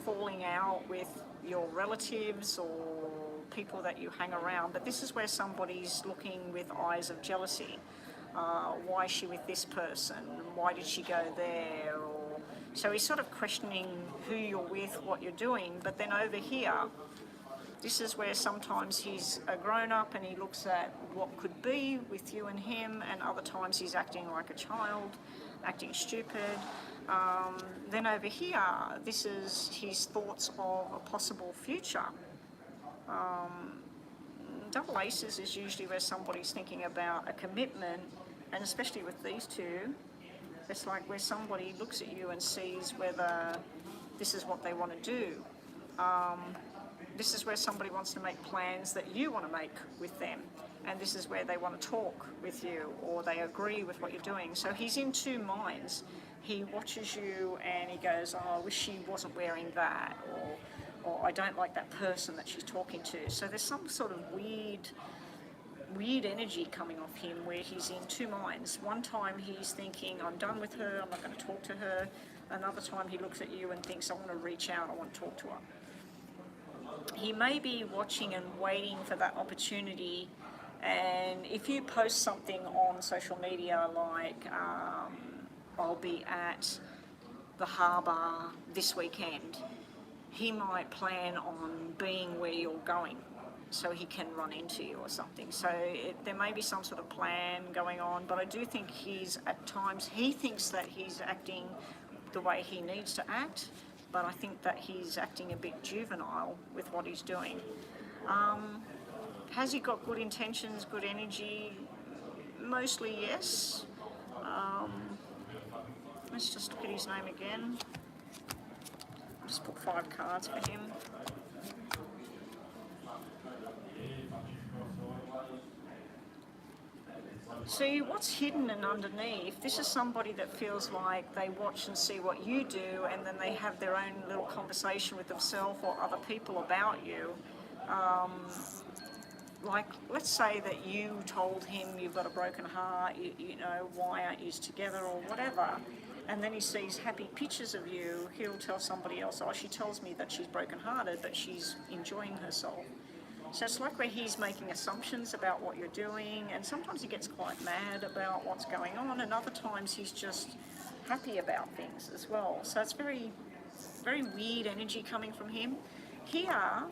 falling out with your relatives or people that you hang around. But this is where somebody's looking with eyes of jealousy. Why is she with this person? Why did she go there? So he's sort of questioning who you're with, what you're doing, but then over here, This is where sometimes he's a grown-up and he looks at what could be with you and him, and other times he's acting like a child, acting stupid. Then over here, this is his thoughts of a possible future. Double aces is usually where somebody's thinking about a commitment, and especially with these two, it's like where somebody looks at you and sees whether this is what they want to do. This is where somebody wants to make plans that you want to make with them, and this is where they want to talk with you or they agree with what you're doing. So he's in two minds. He watches you and he goes, oh, I wish she wasn't wearing that, or I don't like that person that she's talking to. So there's some sort of weird energy coming off him where he's in two minds. One time he's thinking, I'm done with her, I'm not going to talk to her. Another time he looks at you and thinks, I want to reach out, I want to talk to her. He may be watching and waiting for that opportunity, and if you post something on social media like, I'll be at the harbour this weekend, he might plan on being where you're going so he can run into you or something. So there may be some sort of plan going on, but I do think at times, he thinks that he's acting the way he needs to act, but I think that he's acting a bit juvenile with what he's doing. Has he got good intentions, good energy? Mostly yes. Let's just look at his name again. Just put 5 cards for him. See, what's hidden and underneath, this is somebody that feels like they watch and see what you do, and then they have their own little conversation with themselves or other people about you. Like, let's say that you told him you've got a broken heart, you know, why aren't you together or whatever, and then he sees happy pictures of you, he'll tell somebody else, oh, she tells me that she's brokenhearted, but she's enjoying herself. So it's like where he's making assumptions about what you're doing, and sometimes he gets quite mad about what's going on, and other times he's just happy about things as well. So it's very, very weird energy coming from him. Here,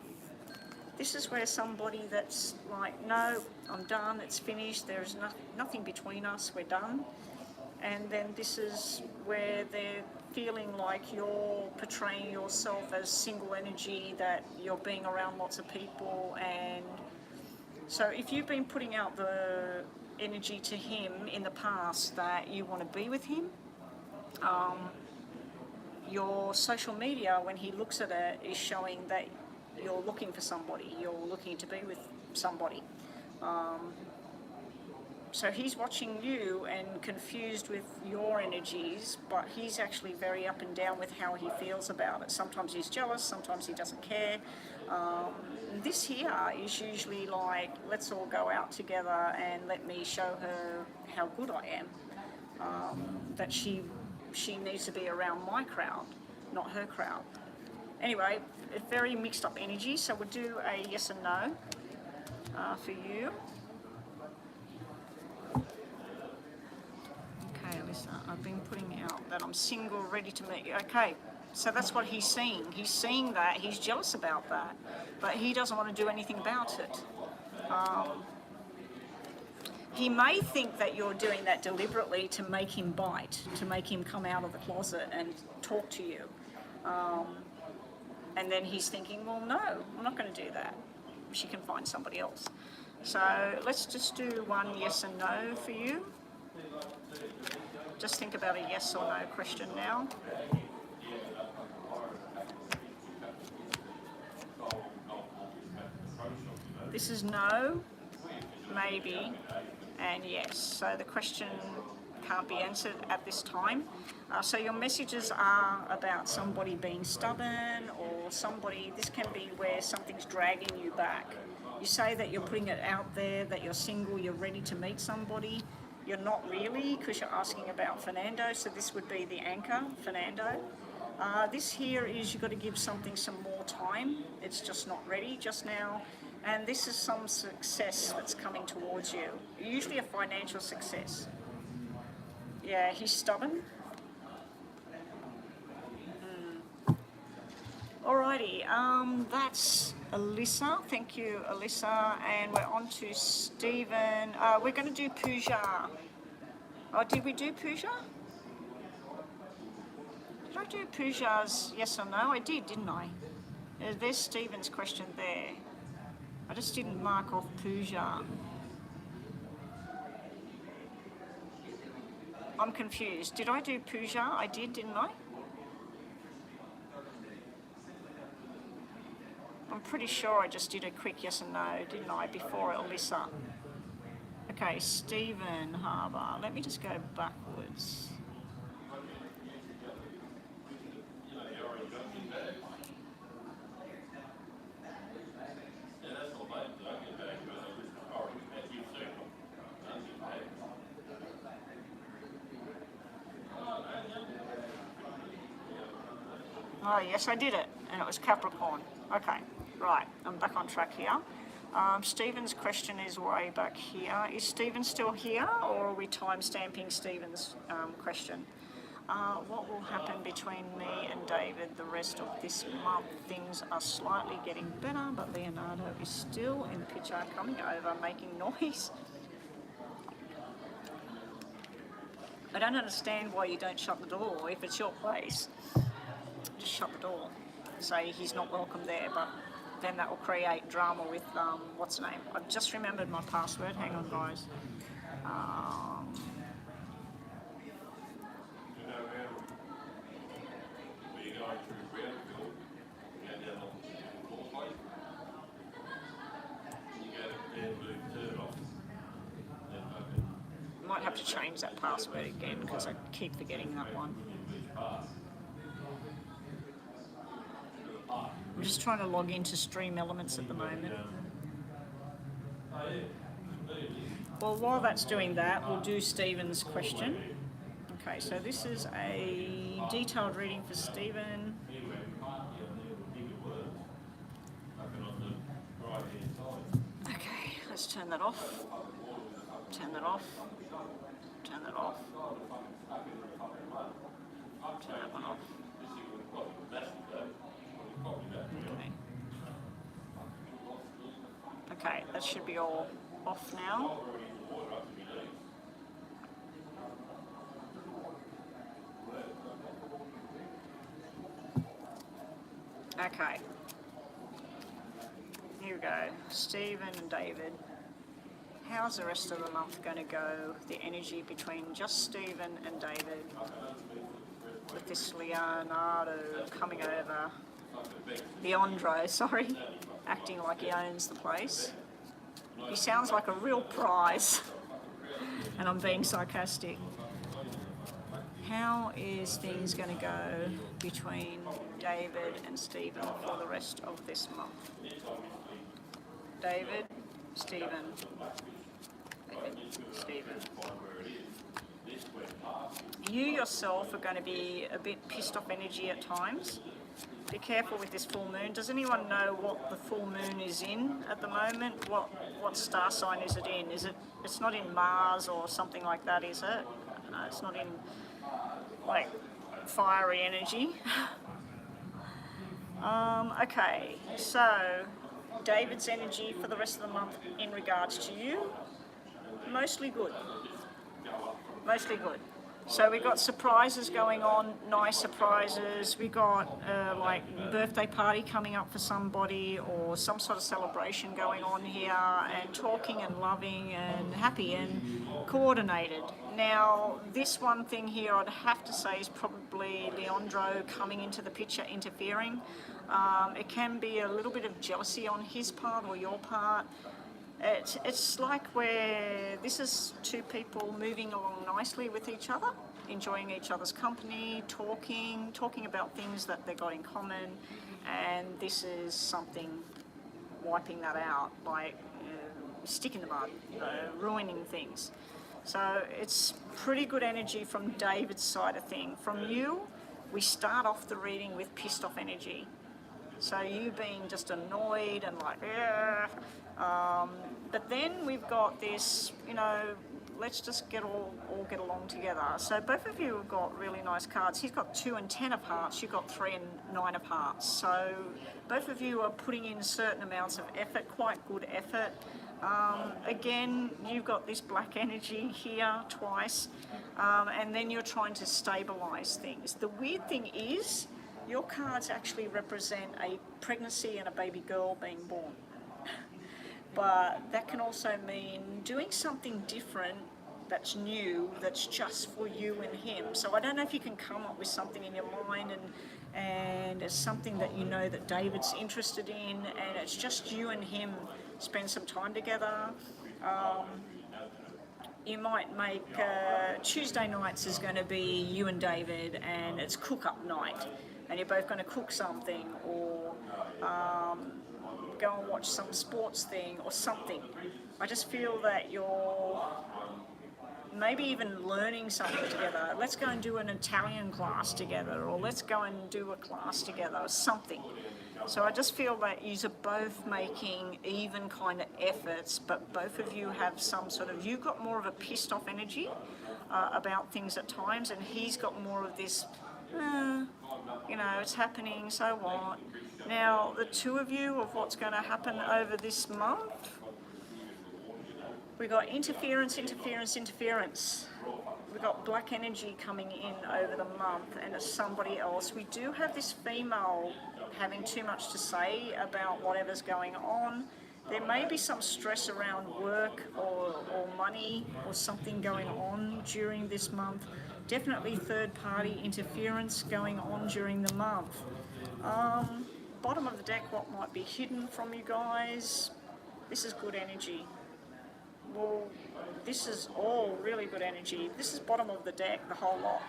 this is where somebody that's like, no, I'm done, it's finished, there's nothing between us, we're done. And then this is where they're feeling like you're portraying yourself as single energy, that you're being around lots of people. And so if you've been putting out the energy to him in the past that you want to be with him, your social media, when he looks at it, is showing that you're looking for somebody, you're looking to be with somebody. So he's watching you and confused with your energies, but he's actually very up and down with how he feels about it. Sometimes he's jealous, sometimes he doesn't care. This here is usually like, let's all go out together and let me show her how good I am. That she needs to be around my crowd, not her crowd. Anyway, it's very mixed up energy, so we'll do a yes and no for you. Okay, Alyssa, I've been putting out that I'm single, ready to meet you. Okay, so that's what he's seeing. He's seeing that, he's jealous about that, but he doesn't want to do anything about it. He may think that you're doing that deliberately to make him bite, to make him come out of the closet and talk to you. And then he's thinking, well, no, I'm not going to do that. She can find somebody else. So let's just do one yes and no for you. Just think about a yes or no question now. This is no, maybe, and yes. So the question can't be answered at this time. So your messages are about somebody being stubborn, or somebody, this can be where something's dragging you back. You say that you're putting it out there, that you're single, you're ready to meet somebody. You're not really, because you're asking about Fernando, so this would be the anchor, Fernando. This here is you've got to give something some more time. It's just not ready just now. And this is some success that's coming towards you. Usually a financial success. Yeah, he's stubborn. Alrighty, that's Alyssa, thank you, Alyssa. And we're on to Stephen. We're going to do Pooja. Oh, did we do Pooja? Did I do Pooja's yes or no? I did, didn't I? There's Stephen's question there. I just didn't mark off Pooja. I'm confused. Did I do Pooja? I did, didn't I? I'm pretty sure I just did a quick yes and no, didn't I, before Alyssa? Okay, Stephen Harbour. Let me just go backwards. Oh, yes, I did it, and it was Capricorn. Okay, right, I'm back on track here. Stephen's question is way back here. Is Stephen still here, or are we time-stamping Stephen's question? What will happen between me and David the rest of this month? Things are slightly getting better, but Leonardo is still in the picture, coming over, making noise. I don't understand why you don't shut the door if it's your place. Just shut the door. Say he's not welcome there, but then that will create drama with, what's the name? I've just remembered my password. Hang on, guys. Might have to change that password again because I keep forgetting that one. I'm just trying to log into Stream Elements at the moment. Well, while that's doing that, we'll do Stephen's question. Okay, so this is a detailed reading for Stephen. Okay, let's turn that off. Turn that off. Turn that off. Turn that one off. Okay, that should be all off now. Okay. Here we go. Stephen and David. How's the rest of the month going to go? The energy between just Stephen and David. With this Leonardo coming over. Leandro, sorry. Acting like he owns the place. He sounds like a real prize. And I'm being sarcastic. How is things going to go between David and Stephen for the rest of this month? David, Stephen. David, Stephen. You yourself are going to be a bit pissed off energy at times. Be careful with this full moon. Does anyone know what the full moon is in at the moment? What star sign is it in? It's not in Mars or something like that, is it? No, it's not in like fiery energy. Okay, so David's energy for the rest of the month in regards to you, mostly good. Mostly good. So we've got surprises going on, nice surprises. We got like birthday party coming up for somebody or some sort of celebration going on here, and talking and loving and happy and coordinated. Now, this one thing here I'd have to say is probably Leandro coming into the picture, interfering. It can be a little bit of jealousy on his part or your part. It's like where this is two people moving along nicely with each other, enjoying each other's company, talking about things that they've got in common, and this is something wiping that out, like stick in the mud, ruining things. So it's pretty good energy from David's side of thing. From you, we start off the reading with pissed off energy. So you being just annoyed and like, but then we've got this, let's just all get along together. So both of you have got really nice cards. He's got 2 and 10 of hearts, you've got 3 and 9 of hearts. So both of you are putting in certain amounts of effort, quite good effort. Again, you've got this black energy here twice, and then you're trying to stabilize things. The weird thing is, your cards actually represent a pregnancy and a baby girl being born. But that can also mean doing something different that's new, that's just for you and him. So I don't know if you can come up with something in your mind and it's something that you know that David's interested in, and it's just you and him spend some time together. You might make Tuesday nights is going to be you and David, and it's cook-up night, and you're both going to cook something, or go and watch some sports thing or something. I just feel that you're maybe even learning something together. Let's go and do an Italian class together, or let's go and do a class together, or something. So I just feel that you're both making even kind of efforts, but both of you have some sort of, you've got more of a pissed off energy about things at times, and he's got more of this, you know, it's happening, so what? Now, the two of you, of what's going to happen over this month, we've got interference, interference, interference. We've got black energy coming in over the month, and it's somebody else. We do have this female having too much to say about whatever's going on. There may be some stress around work or money or something going on during this month. Definitely third-party interference going on during the month. Bottom of the deck, what might be hidden from you guys? This is good energy. Well, this is all really good energy. This is bottom of the deck, the whole lot.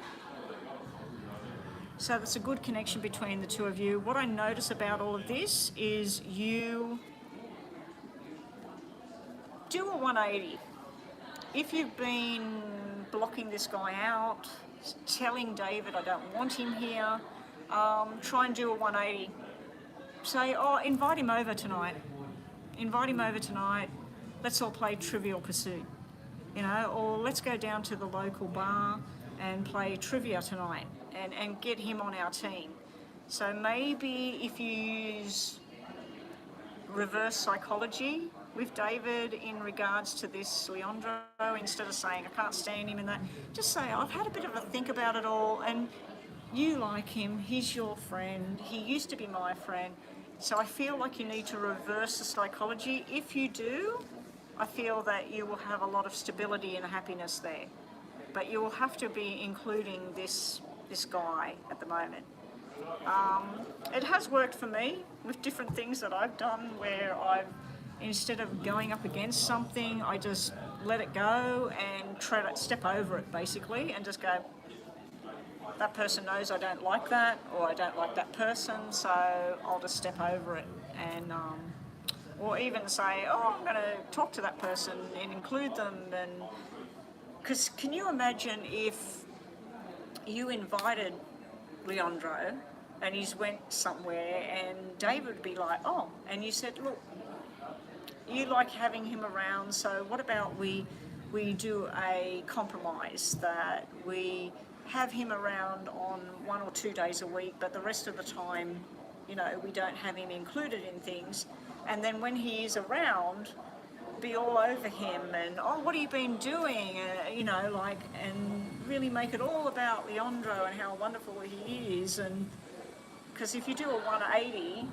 So there's a good connection between the two of you. What I notice about all of this is you do a 180. If you've been blocking this guy out, telling David, I don't want him here, try and do a 180. Say, oh, invite him over tonight. Invite him over tonight. Let's all play Trivial Pursuit, you know, or let's go down to the local bar and play trivia tonight and get him on our team. So maybe if you use reverse psychology with David in regards to this Leandro, instead of saying, I can't stand him and that, just say, I've had a bit of a think about it all, and you like him, he's your friend, he used to be my friend, so I feel like you need to reverse the psychology. If you do, I feel that you will have a lot of stability and happiness there. But you will have to be including this guy at the moment. It has worked for me with different things that I've done where I've, instead of going up against something, I just let it go and try to step over it basically, and just go, that person knows I don't like that, or I don't like that person, so I'll just step over it. And or even say, oh, I'm going to talk to that person and include them. And because can you imagine if you invited Leandro and he's went somewhere and David would be like, oh, and you said, look, you like having him around, so what about we do a compromise that we have him around on 1 or 2 days a week, but the rest of the time, you know, we don't have him included in things. And then when he is around, be all over him and, oh, what have you been doing? You know, like, and really make it all about Leandro and how wonderful he is. And because if you do a 180,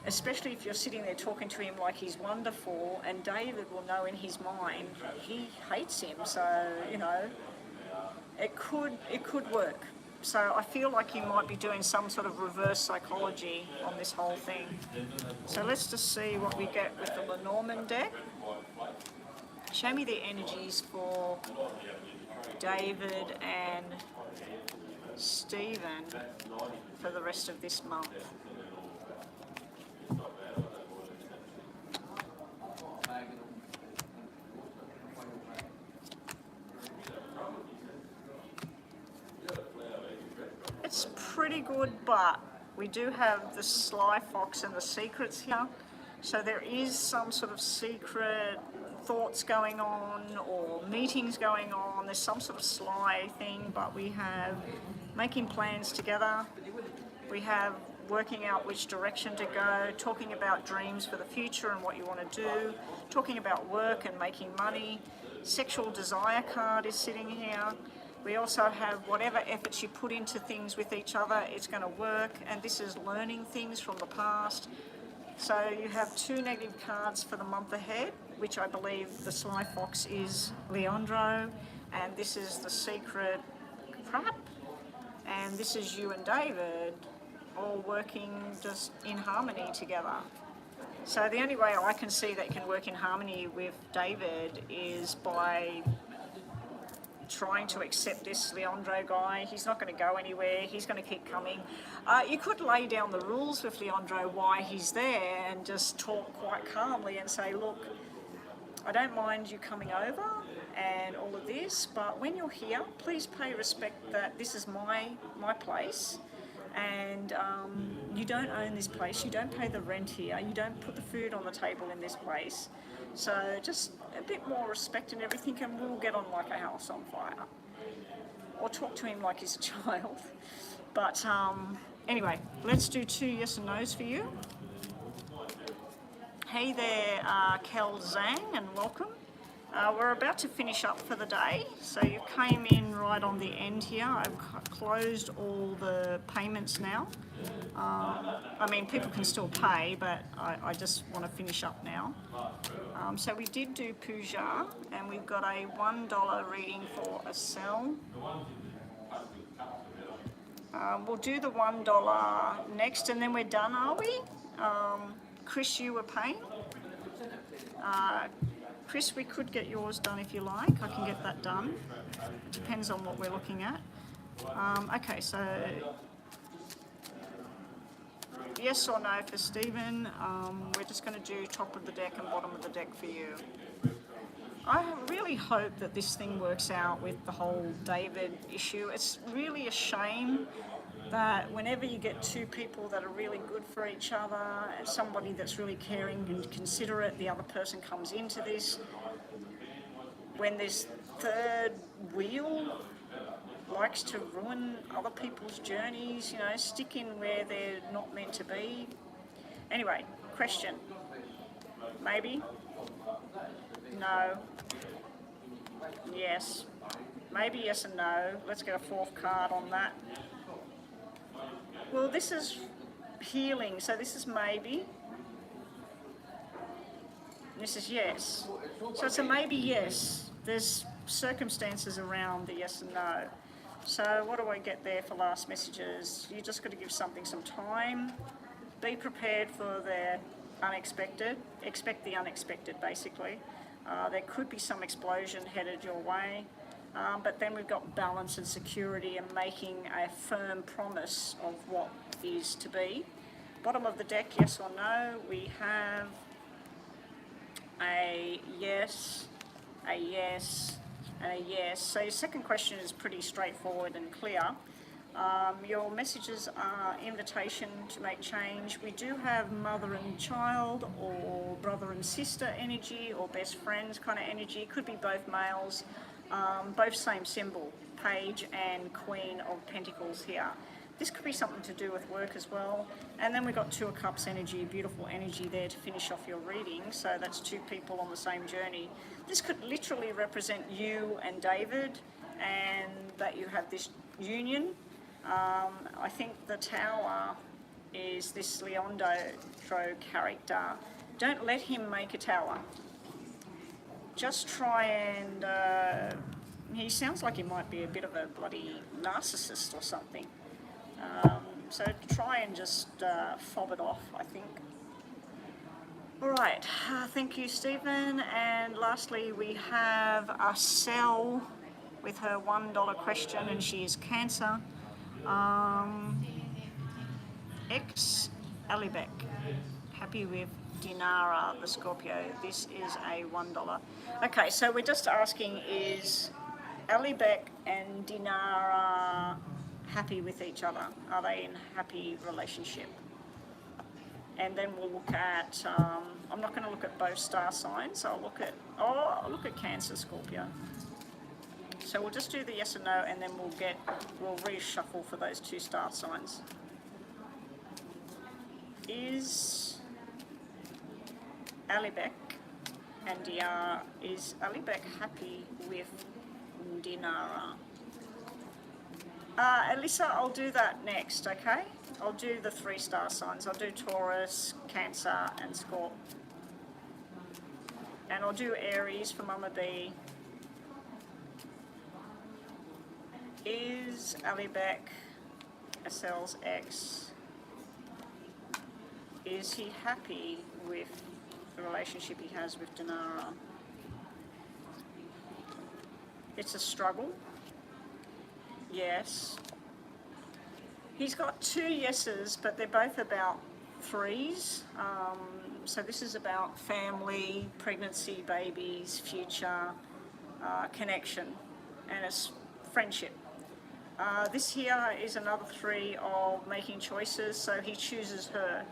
especially if you're sitting there talking to him like he's wonderful, and David will know in his mind he hates him, so, you know, it could work. So I feel like you might be doing some sort of reverse psychology on this whole thing. So let's just see what we get with the Lenormand deck. Show me the energies for David and Stephen for the rest of this month. It's pretty good, but we do have the Sly Fox and the secrets here. So there is some sort of secret thoughts going on or meetings going on. There's some sort of sly thing, but we have making plans together. We have working out which direction to go, talking about dreams for the future and what you want to do, talking about work and making money. Sexual desire card is sitting here. We also have whatever efforts you put into things with each other, it's going to work. And this is learning things from the past. So you have 2 negative cards for the month ahead, which I believe the Sly Fox is Leandro, and this is the Secret Crap, and this is you and David all working just in harmony together. So the only way I can see that can work in harmony with David is by trying to accept this Leandro guy. He's not going to go anywhere. He's going to keep coming. You could lay down the rules with Leandro why he's there and just talk quite calmly and say, look, I don't mind you coming over and all of this, but when you're here, please pay respect that this is my place, and you don't own this place, you don't pay the rent here, you don't put the food on the table in this place. So just a bit more respect and everything, and we'll get on like a house on fire. Or talk to him like he's a child. But anyway, let's do 2 yes and no's for you. Hey there, Kel Zhang, and welcome. We're about to finish up for the day, so you came in right on the end here. I've closed all the payments now. I mean, people can still pay, but I just want to finish up now. So we did do puja, and we've got a $1 reading for a cell. We'll do the $1 next, and then we're done, are we? Chris, you were paying? Chris, we could get yours done if you like. I can get that done. It depends on what we're looking at. Okay, so yes or no for Stephen. We're just going to do top of the deck and bottom of the deck for you. I really hope that this thing works out with the whole David issue. It's really a shame that whenever you get 2 people that are really good for each other and somebody that's really caring and considerate, the other person comes into this. When this third wheel likes to ruin other people's journeys, you know, stick in where they're not meant to be. Anyway, question. Maybe? No. Yes. Maybe yes and no. Let's get a 4th card on that. Well, this is healing, so this is maybe. This is yes. So it's a maybe yes. There's circumstances around the yes and no. So what do I get there for last messages? You just got to give something some time. Be prepared for the unexpected. Expect the unexpected, basically. There could be some explosion headed your way. But then we've got balance and security and making a firm promise of what is to be. Bottom of the deck, yes or no. We have a yes, a yes, and a yes. So your second question is pretty straightforward and clear. Your messages are invitation to make change. We do have mother and child, or brother and sister energy, or best friends kind of energy. Could be both males. Both same symbol, Page and Queen of Pentacles here. This could be something to do with work as well. And then we've got 2 of Cups energy, beautiful energy there to finish off your reading. So that's 2 people on the same journey. This could literally represent you and David, and that you have this union. I think the Tower is this Leandro character. Don't let him make a tower. Just try and, he sounds like he might be a bit of a bloody narcissist or something. So try and just fob it off, I think. All right, thank you, Stephen. And lastly, we have a cell with her $1 question, and she is Cancer. Ex Alibek, happy with Dinara, the Scorpio. This is a $1. Okay, so we're just asking, is Alibek and Dinara happy with each other? Are they in a happy relationship? and then we'll look at, I'm not going to look at both star signs, I'll look at Cancer, Scorpio. So we'll just do the yes or no, and then we'll reshuffle for those 2 star signs. Is Alibek and Diara, is Alibek happy with Dinara? Alyssa, I'll do that next, okay? I'll do the 3 star signs. I'll do Taurus, Cancer, and Scorp. And I'll do Aries for Mama B. Is Alibek Esel's ex, is he happy with the relationship he has with Dinara? It's a struggle. Yes. He's got 2 yeses, but they're both about 3s. So this is about family, pregnancy, babies, future, connection, and it's friendship. This here is another 3 of making choices, so he chooses her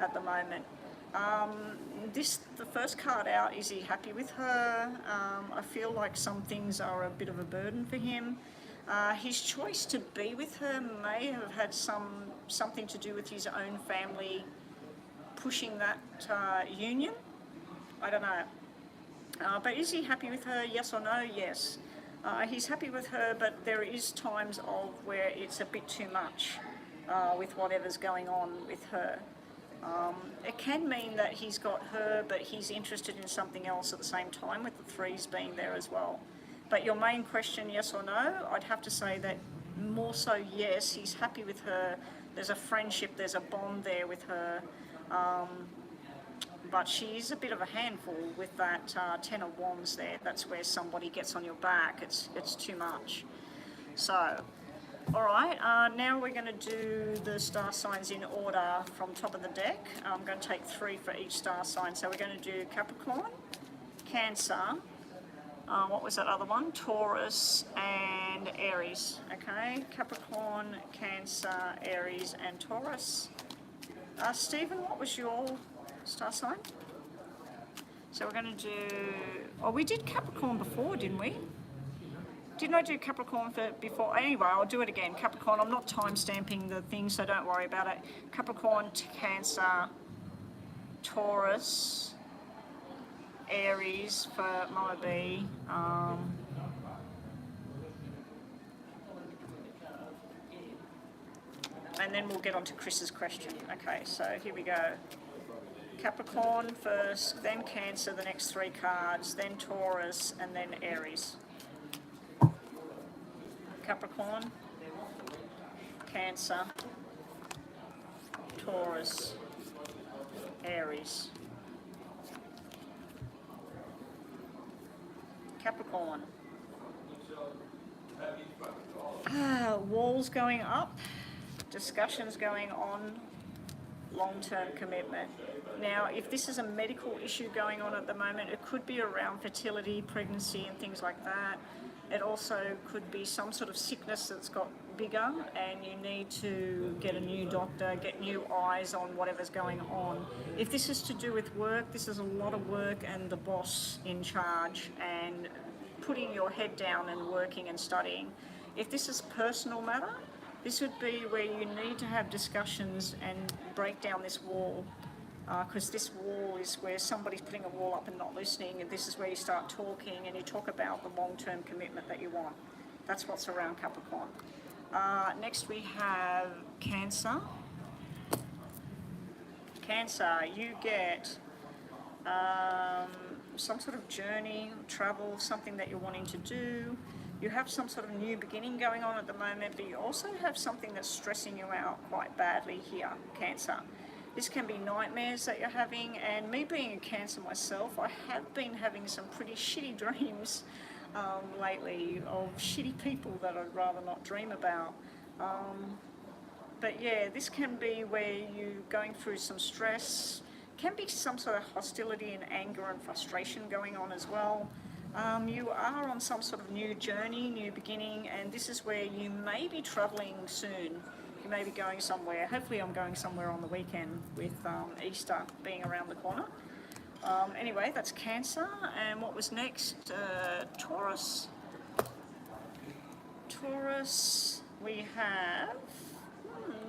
at the moment. The first card out, is he happy with her? I feel like some things are a bit of a burden for him. His choice to be with her may have had something to do with his own family pushing that union. I don't know. But is he happy with her? Yes or no? Yes. He's happy with her, but there is times of where it's a bit too much with whatever's going on with her. It can mean that he's got her, but he's interested in something else at the same time, with the 3s being there as well. But your main question, yes or no, I'd have to say that more so yes, he's happy with her. There's a friendship, there's a bond there with her. But she's a bit of a handful with that 10 of Wands there. That's where somebody gets on your back. It's too much. So, all right, now we're going to do the star signs in order from top of the deck. I'm going to take 3 for each star sign. So we're going to do Capricorn, Cancer, what was that other one? Taurus and Aries. Okay, Capricorn, Cancer, Aries, and Taurus. Stephen, what was your star sign? So we're going to do, oh, we did Capricorn before, didn't we? Didn't I do Capricorn before? Anyway, I'll do it again. Capricorn, I'm not time stamping the thing, so don't worry about it. Capricorn, Cancer, Taurus, Aries for Mama B. And then we'll get on to Chris's question. Okay, so here we go. Capricorn first, then Cancer, the next 3 cards, then Taurus, and then Aries. Capricorn, Cancer, Taurus, Aries. Capricorn. Walls going up, discussions going on, long-term commitment. Now, if this is a medical issue going on at the moment, it could be around fertility, pregnancy, and things like that. It also could be some sort of sickness that's got bigger and you need to get a new doctor, get new eyes on whatever's going on. If this is to do with work, this is a lot of work and the boss in charge and putting your head down and working and studying. If this is personal matter, this would be where you need to have discussions and break down this wall, because this wall is where somebody's putting a wall up and not listening, and this is where you start talking and you talk about the long-term commitment that you want. That's what's around Capricorn. Next we have Cancer. Cancer, you get some sort of journey, travel, something that you're wanting to do. You have some sort of new beginning going on at the moment, but you also have something that's stressing you out quite badly here, Cancer. This can be nightmares that you're having, and me being a Cancer myself, I have been having some pretty shitty dreams lately of shitty people that I'd rather not dream about. But yeah, this can be where you're going through some stress, can be some sort of hostility and anger and frustration going on as well. You are on some sort of new journey, new beginning, and this is where you may be travelling soon. You may be going somewhere. Hopefully I'm going somewhere on the weekend with Easter being around the corner. Anyway, that's Cancer. And what was next? Taurus. Taurus, we have,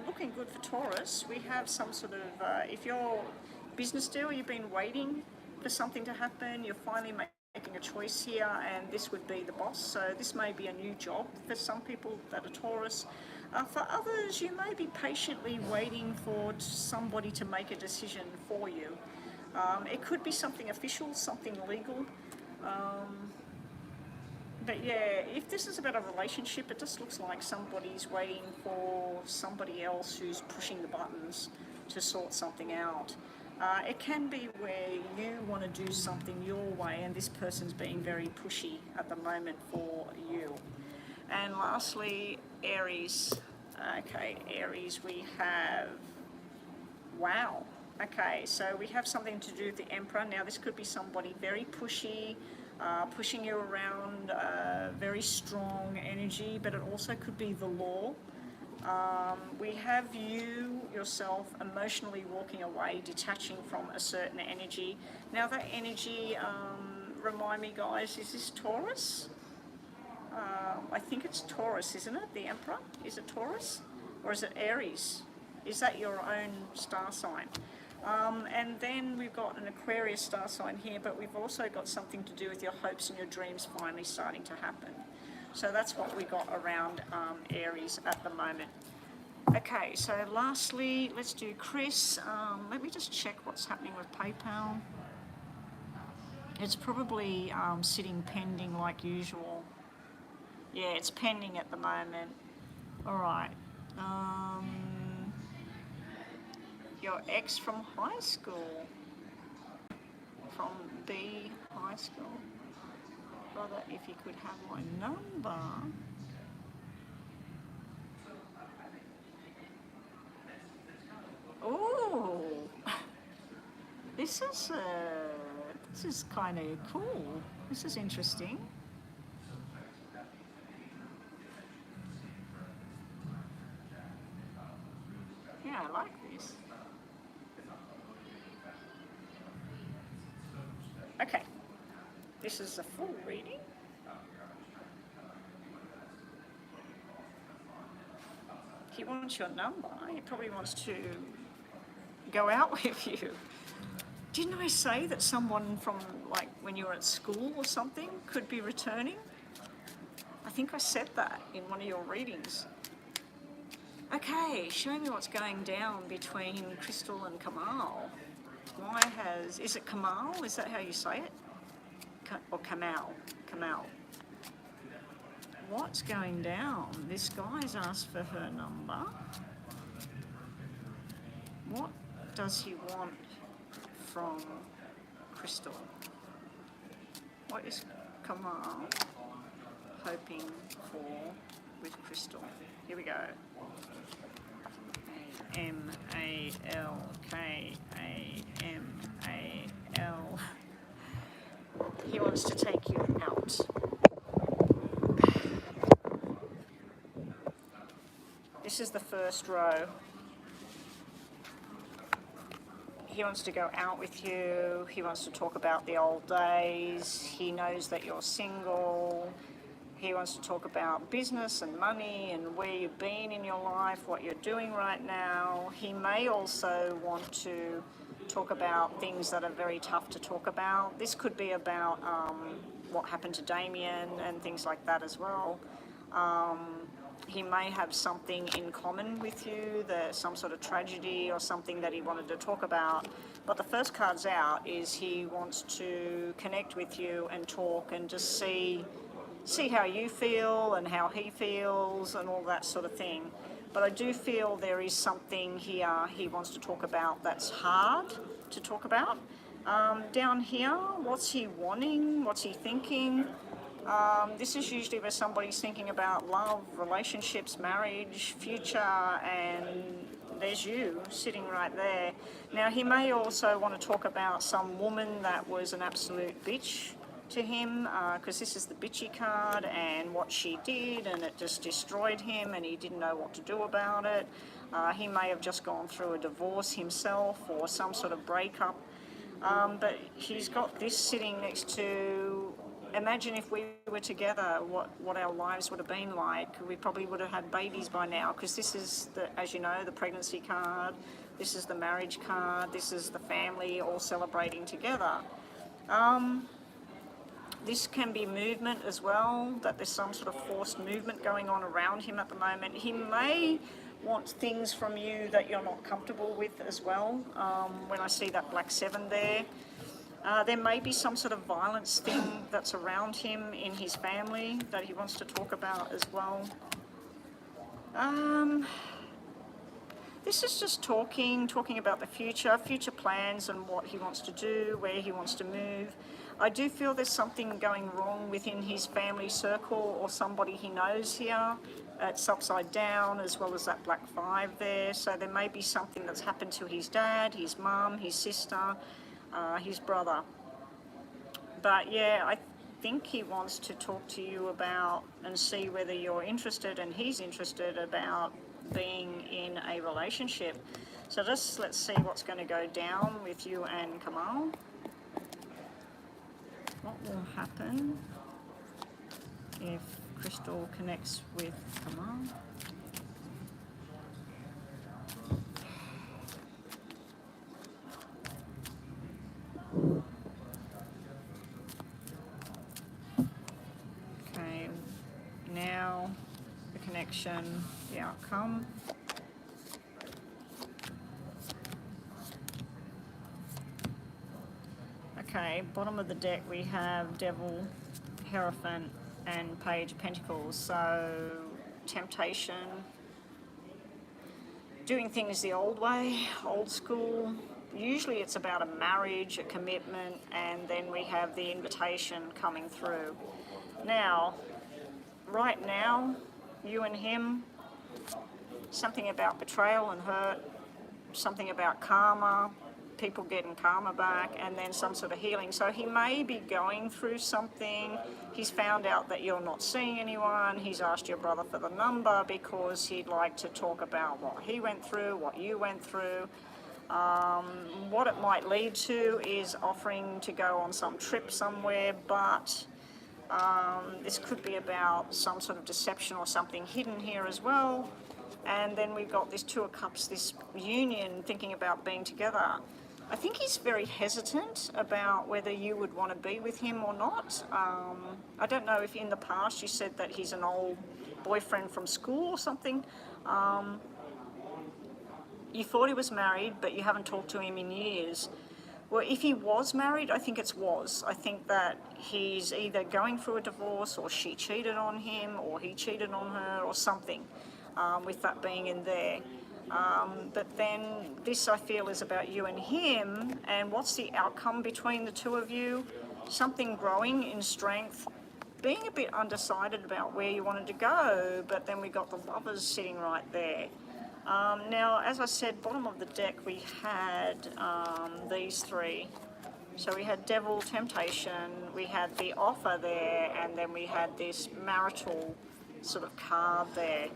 looking good for Taurus. We have some sort of, if you're business deal, you've been waiting for something to happen, you're finally making a choice here, and this would be the boss. So this may be a new job for some people that are Taurus. For others, you may be patiently waiting for somebody to make a decision for you. It could be something official, something legal. But yeah, if this is about a relationship, it just looks like somebody's waiting for somebody else who's pushing the buttons to sort something out. It can be where you want to do something your way and this person's being very pushy at the moment for you. And lastly, Aries. Okay, Aries, we have, wow. Okay, so we have something to do with the Emperor. Now this could be somebody very pushy, pushing you around, very strong energy, but it also could be the law. We have you, yourself, emotionally walking away, detaching from a certain energy. Now that energy, remind me guys, is this Taurus? I think it's Taurus, isn't it? The Emperor? Is it Taurus? Or is it Aries? Is that your own star sign? And then we've got an Aquarius star sign here, but we've also got something to do with your hopes and your dreams finally starting to happen. So that's what we got around Aries at the moment. Okay, so lastly, let's do Chris. Let me just check what's happening with PayPal. It's probably sitting pending like usual. Yeah, it's pending at the moment. All right. Your ex from high school, from B high school. Brother, if you could have my number. Oh, this is kind of cool. This is interesting. Yeah, I like this. Okay, this is a full reading. He wants your number. He probably wants to go out with you. Didn't I say that someone from like when you were at school or something could be returning? I think I said that in one of your readings. Okay, show me what's going down between Crystal and Kamal. Is it Kamal? Is that how you say it? Or Kamal? Kamal. What's going down? This guy's asked for her number. What does he want from Crystal? What is Kamal hoping for with Crystal? Here we go. Malkamal. He wants to take you out. This is the first row. He wants to go out with you. He wants to talk about the old days. He knows that you're single. He wants to talk about business and money and where you've been in your life, what you're doing right now. He may also want to talk about things that are very tough to talk about. This could be about what happened to Damien and things like that as well. He may have something in common with you, some sort of tragedy or something that he wanted to talk about. But the first card's out is he wants to connect with you and talk and just see how you feel and how he feels and all that sort of thing. But I do feel there is something here he wants to talk about that's hard to talk about. Down here, what's he wanting? What's he thinking? This is usually where somebody's thinking about love, relationships, marriage, future, and there's you sitting right there. Now, he may also want to talk about some woman that was an absolute bitch to him, because this is the bitchy card and what she did, and it just destroyed him and he didn't know what to do about it. He may have just gone through a divorce himself or some sort of breakup, but he's got this sitting next to, imagine if we were together, what our lives would have been like. We probably would have had babies by now, because this is, as you know, the pregnancy card, this is the marriage card, this is the family all celebrating together. This can be movement as well, that there's some sort of forced movement going on around him at the moment. He may want things from you that you're not comfortable with as well. When I see that black 7 there, there may be some sort of violence thing that's around him in his family that he wants to talk about as well. This is just talking about the future plans and what he wants to do, where he wants to move. I do feel there's something going wrong within his family circle or somebody he knows here. It's upside down, as well as that black 5 there. So there may be something that's happened to his dad, his mum, his sister, his brother. But yeah, I think he wants to talk to you about and see whether you're interested and he's interested about being in a relationship. So just let's see what's going to go down with you and Kamal. What will happen if Crystal connects with Kamal? Okay, now the connection, the outcome. Okay, bottom of the deck we have Devil, Hierophant and Page of Pentacles. So temptation, doing things the old way, old school. Usually it's about a marriage, a commitment, and then we have the invitation coming through. Now, right now, you and him, something about betrayal and hurt, something about karma, people getting karma back, and then some sort of healing. So he may be going through something. He's found out that you're not seeing anyone. He's asked your brother for the number because he'd like to talk about what he went through, what you went through. What it might lead to is offering to go on some trip somewhere, but this could be about some sort of deception or something hidden here as well. And then we've got this 2 of Cups, this union, thinking about being together. I think he's very hesitant about whether you would want to be with him or not. I don't know if in the past you said that he's an old boyfriend from school or something. You thought he was married, but you haven't talked to him in years. Well, if he was married, I think it's was. I think that he's either going through a divorce, or she cheated on him, or he cheated on her, or something, with that being in there. But then this, I feel, is about you and him, and what's the outcome between the 2 of you? Something growing in strength, being a bit undecided about where you wanted to go, but then we got the Lovers sitting right there. Now, as I said, bottom of the deck we had these 3. So we had Devil, Temptation, we had the offer there, and then we had this marital sort of card there.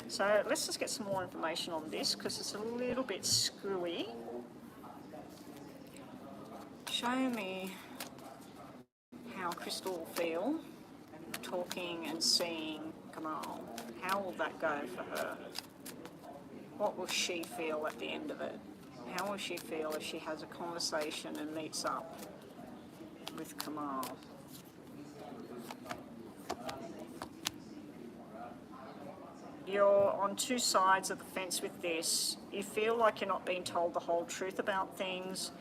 So let's just get some more information on this, because it's a little bit screwy. Show me how Crystal will feel talking and seeing Kamal. How will that go for her? What will she feel at the end of it? How will she feel if she has a conversation and meets up with Kamal? You're on 2 sides of the fence with this. You feel like you're not being told the whole truth about things.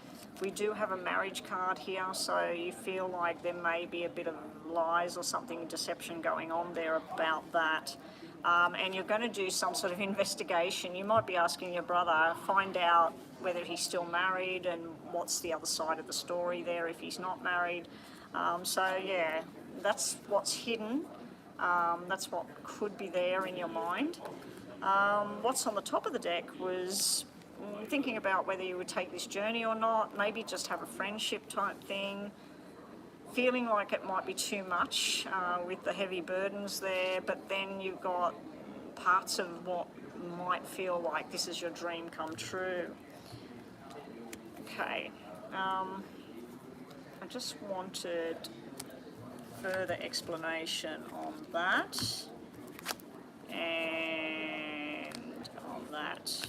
We do have a marriage card here, so you feel like there may be a bit of lies or something, deception going on there about that. And you're going to do some sort of investigation. You might be asking your brother, find out whether he's still married and what's the other side of the story there if he's not married. So yeah, that's what's hidden. That's what could be there in your mind. What's on the top of the deck was thinking about whether you would take this journey or not, maybe just have a friendship type thing. feeling like it might be too much with the heavy burdens there, but then you've got parts of what might feel like this is your dream come true. Okay, I just wanted further explanation on that and on that.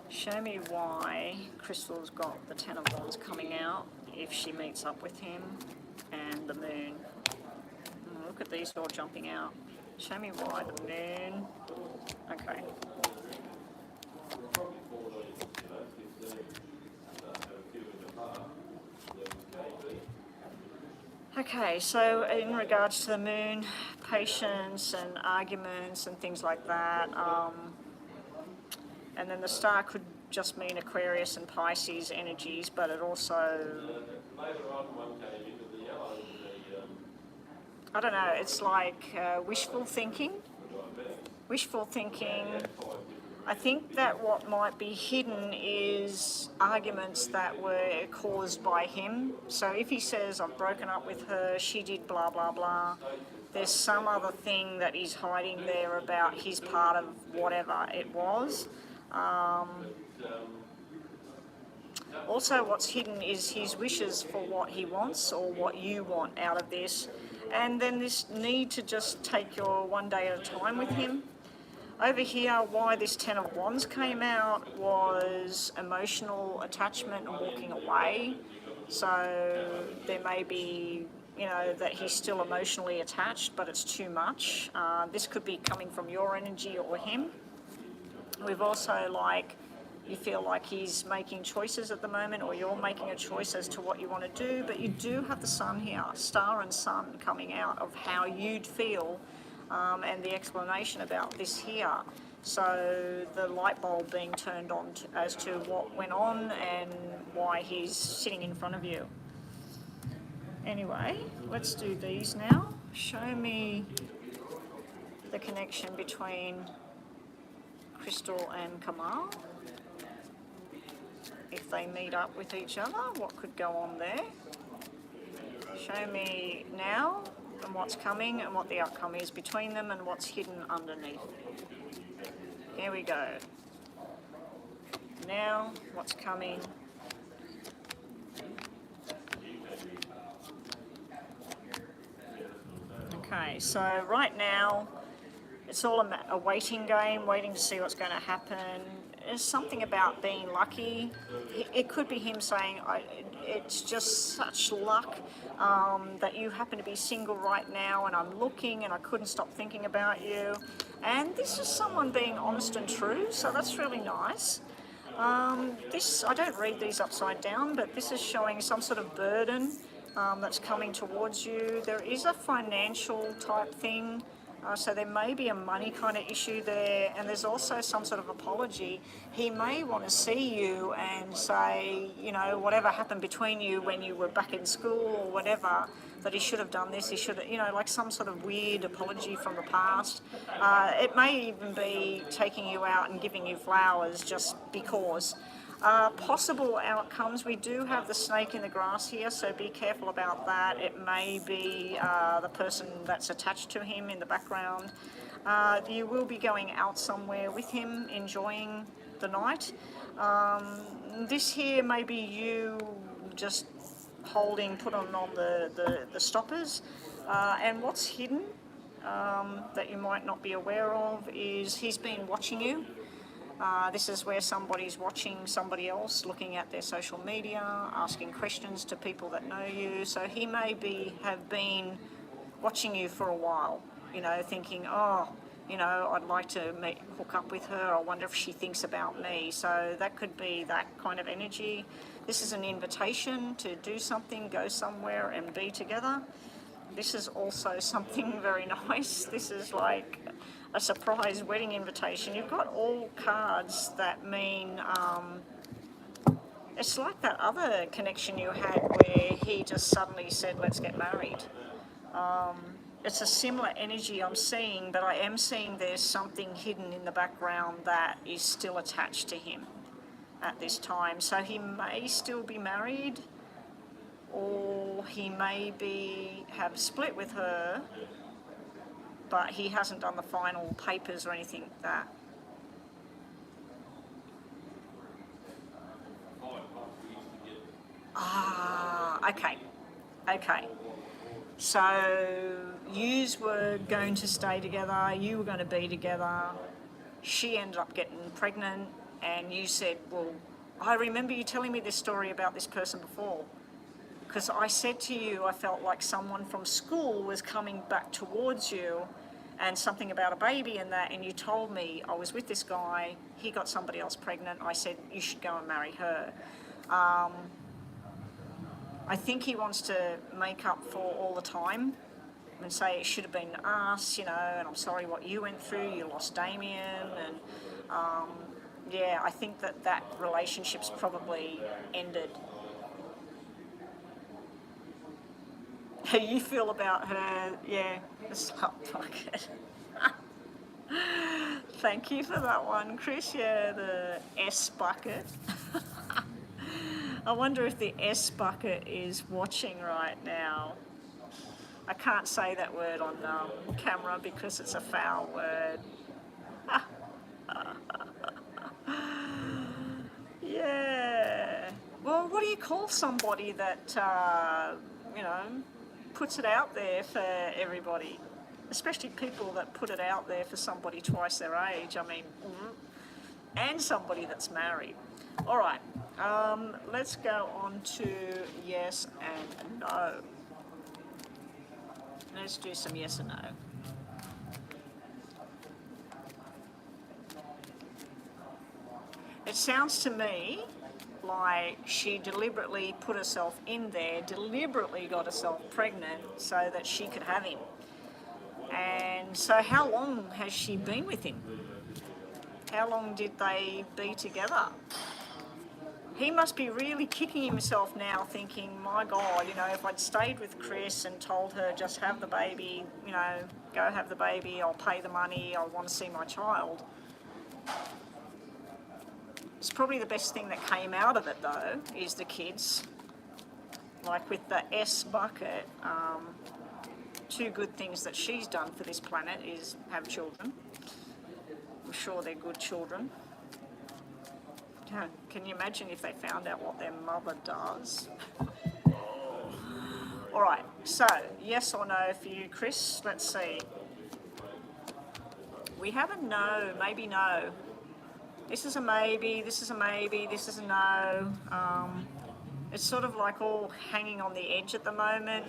Show me why Crystal's got the Ten of Wands coming out if she meets up with him, and the Moon. Look at these all jumping out. Show me why the Moon. Okay. Okay, so in regards to the Moon, patience and arguments and things like that, and then the Star could just mean Aquarius and Pisces energies, but it also, I don't know, it's like wishful thinking. Wishful thinking. I think that what might be hidden is arguments that were caused by him. So if he says, I've broken up with her, she did blah, blah, blah, there's some other thing that he's hiding there about his part of whatever it was. Also, what's hidden is his wishes for what he wants or what you want out of this. And then this need to just take your one day at a time with him. Over here, why this Ten of Wands came out was emotional attachment and walking away. So there may be, you know, that he's still emotionally attached, but it's too much. This could be coming from your energy or him. We've also, like, you feel like he's making choices at the moment, or you're making a choice as to what you want to do, but you do have the Sun here, Star and Sun coming out of how you'd feel. And the explanation about this here. So the light bulb being turned on as to what went on and why he's sitting in front of you. Anyway, let's do these now. Show me the connection between Crystal and Kamal. If they meet up with each other, what could go on there? Show me now and what's coming and what the outcome is between them and what's hidden underneath. Here we go. Now, what's coming. Okay, so right now, it's all a waiting game, waiting to see what's going to happen. There's something about being lucky. It could be him saying, it's just such luck that you happen to be single right now, and I'm looking and I couldn't stop thinking about you. And this is someone being honest and true, so that's really nice. This, I don't read these upside down, but this is showing some sort of burden that's coming towards you. There is a financial type thing. So there may be a money kind of issue there, and there's also some sort of apology. He may want to see you and say, you know, whatever happened between you when you were back in school or whatever, that he should have done this, he should have, you know, like some sort of weird apology from the past. It may even be taking you out and giving you flowers just because. Possible outcomes, we do have the snake in the grass here, so be careful about that. It may be the person that's attached to him in the background. You will be going out somewhere with him, enjoying the night. This here may be you just holding, put on the stoppers. And what's hidden that you might not be aware of is he's been watching you. This is where somebody's watching somebody else, looking at their social media, asking questions to people that know you. So he may have been watching you for a while, you know, thinking, oh, you know, I'd like to hook up with her. I wonder if she thinks about me. So that could be that kind of energy. This is an invitation to do something, go somewhere and be together. This is also something very nice. This is like a surprise wedding invitation. You've got all cards that mean, it's like that other connection you had where he just suddenly said, let's get married. It's a similar energy I'm seeing, but I am seeing there's something hidden in the background that is still attached to him at this time. So he may still be married, or he maybe have split with her, but he hasn't done the final papers or anything like that. Ah, okay. Okay. So yous were going to stay together, you were going to be together, she ended up getting pregnant, and you said, well, I remember you telling me this story about this person before. Because I said to you, I felt like someone from school was coming back towards you and something about a baby and that, and you told me I was with this guy, he got somebody else pregnant, I said you should go and marry her. I think he wants to make up for all the time and say it should have been us, you know, and I'm sorry what you went through, you lost Damien, and yeah, I think that relationship's probably ended. How you feel about her, yeah, the slut bucket. Thank you for that one, Chris, yeah, the S bucket. I wonder if the S bucket is watching right now. I can't say that word on camera because it's a foul word. Yeah. Well, what do you call somebody that, you know, puts it out there for everybody? Especially people that put it out there for somebody twice their age. I mean, and somebody that's married. All right, let's go on to yes and no. Let's do some yes and no. It sounds to me like she deliberately put herself in there, deliberately got herself pregnant so that she could have him. And so how long has she been with him? How long did they be together? He must be really kicking himself now thinking, my God, you know, if I'd stayed with Chris and told her just have the baby, you know, go have the baby, I'll pay the money, I want to see my child. It's probably the best thing that came out of it though, is the kids. Like with the S bucket, two good things that she's done for this planet is have children. I'm sure they're good children. Can you imagine if they found out what their mother does? All right, so yes or no for you, Chris? Let's see. We have a no, maybe no. This is a maybe, this is a maybe, this is a no. It's sort of like all hanging on the edge at the moment.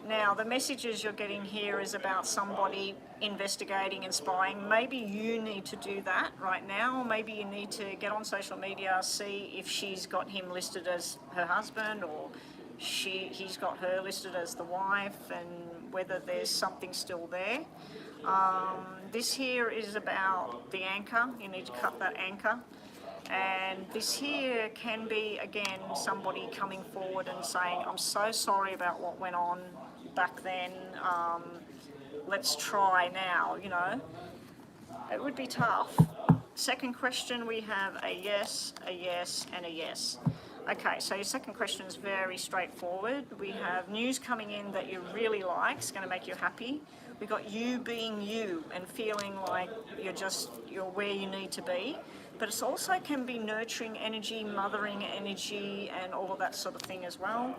Now, the messages you're getting here is about somebody investigating and spying. Maybe you need to do that right now. Maybe you need to get on social media, see if she's got him listed as her husband or he's got her listed as the wife and whether there's something still there. This here is about the anchor. You need to cut that anchor. And this here can be, again, somebody coming forward and saying, I'm so sorry about what went on back then, let's try now, you know. It would be tough. Second question, we have a yes, and a yes. Okay, so your second question is very straightforward. We have news coming in that you really like, it's going to make you happy. We got you being you and feeling like you're where you need to be. But it also can be nurturing energy, mothering energy, and all of that sort of thing as well.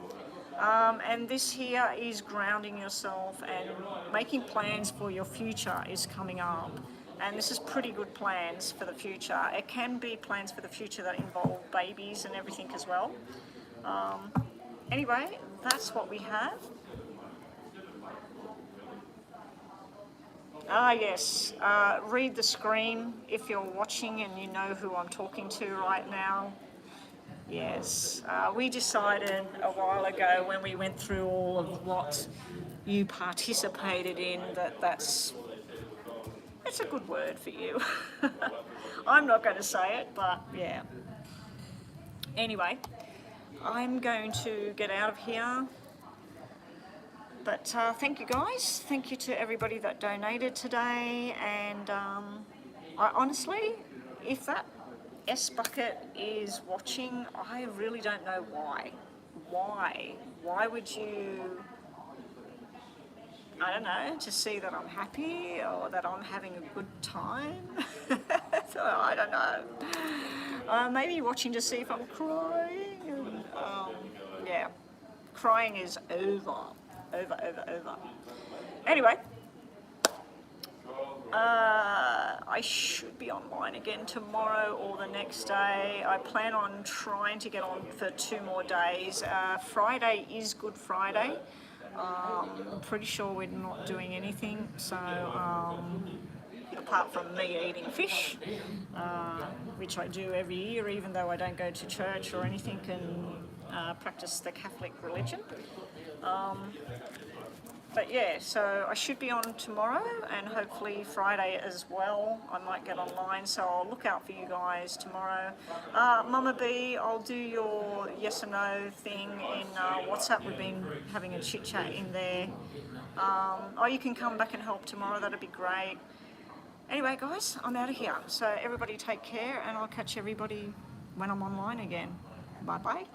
And this here is grounding yourself and making plans for your future is coming up. And this is pretty good plans for the future. It can be plans for the future that involve babies and everything as well. Anyway, that's what we have. Ah, yes. Read the screen if you're watching and you know who I'm talking to right now. Yes. We decided a while ago when we went through all of what you participated in that's a good word for you. I'm not going to say it, but yeah. Anyway, I'm going to get out of here. But thank you guys. Thank you to everybody that donated today. And I honestly, if that S bucket is watching, I really don't know why. Why? Why would you, I don't know, to see that I'm happy or that I'm having a good time? So I don't know. Maybe watching to see if I'm crying. And, yeah, crying is over. Over. Anyway, I should be online again tomorrow or the next day. I plan on trying to get on for 2 more days. Friday is Good Friday. I'm pretty sure we're not doing anything, so apart from me eating fish, which I do every year, even though I don't go to church or anything and practice the Catholic religion. But yeah, so I should be on tomorrow and hopefully Friday as well. I might get online, so I'll look out for you guys tomorrow. Mama B, I'll do your yes or no thing in WhatsApp. We've been having a chit chat in there. Oh, you can come back and help tomorrow, that'd be great. Anyway, guys, I'm out of here. So everybody take care and I'll catch everybody when I'm online again. Bye-bye.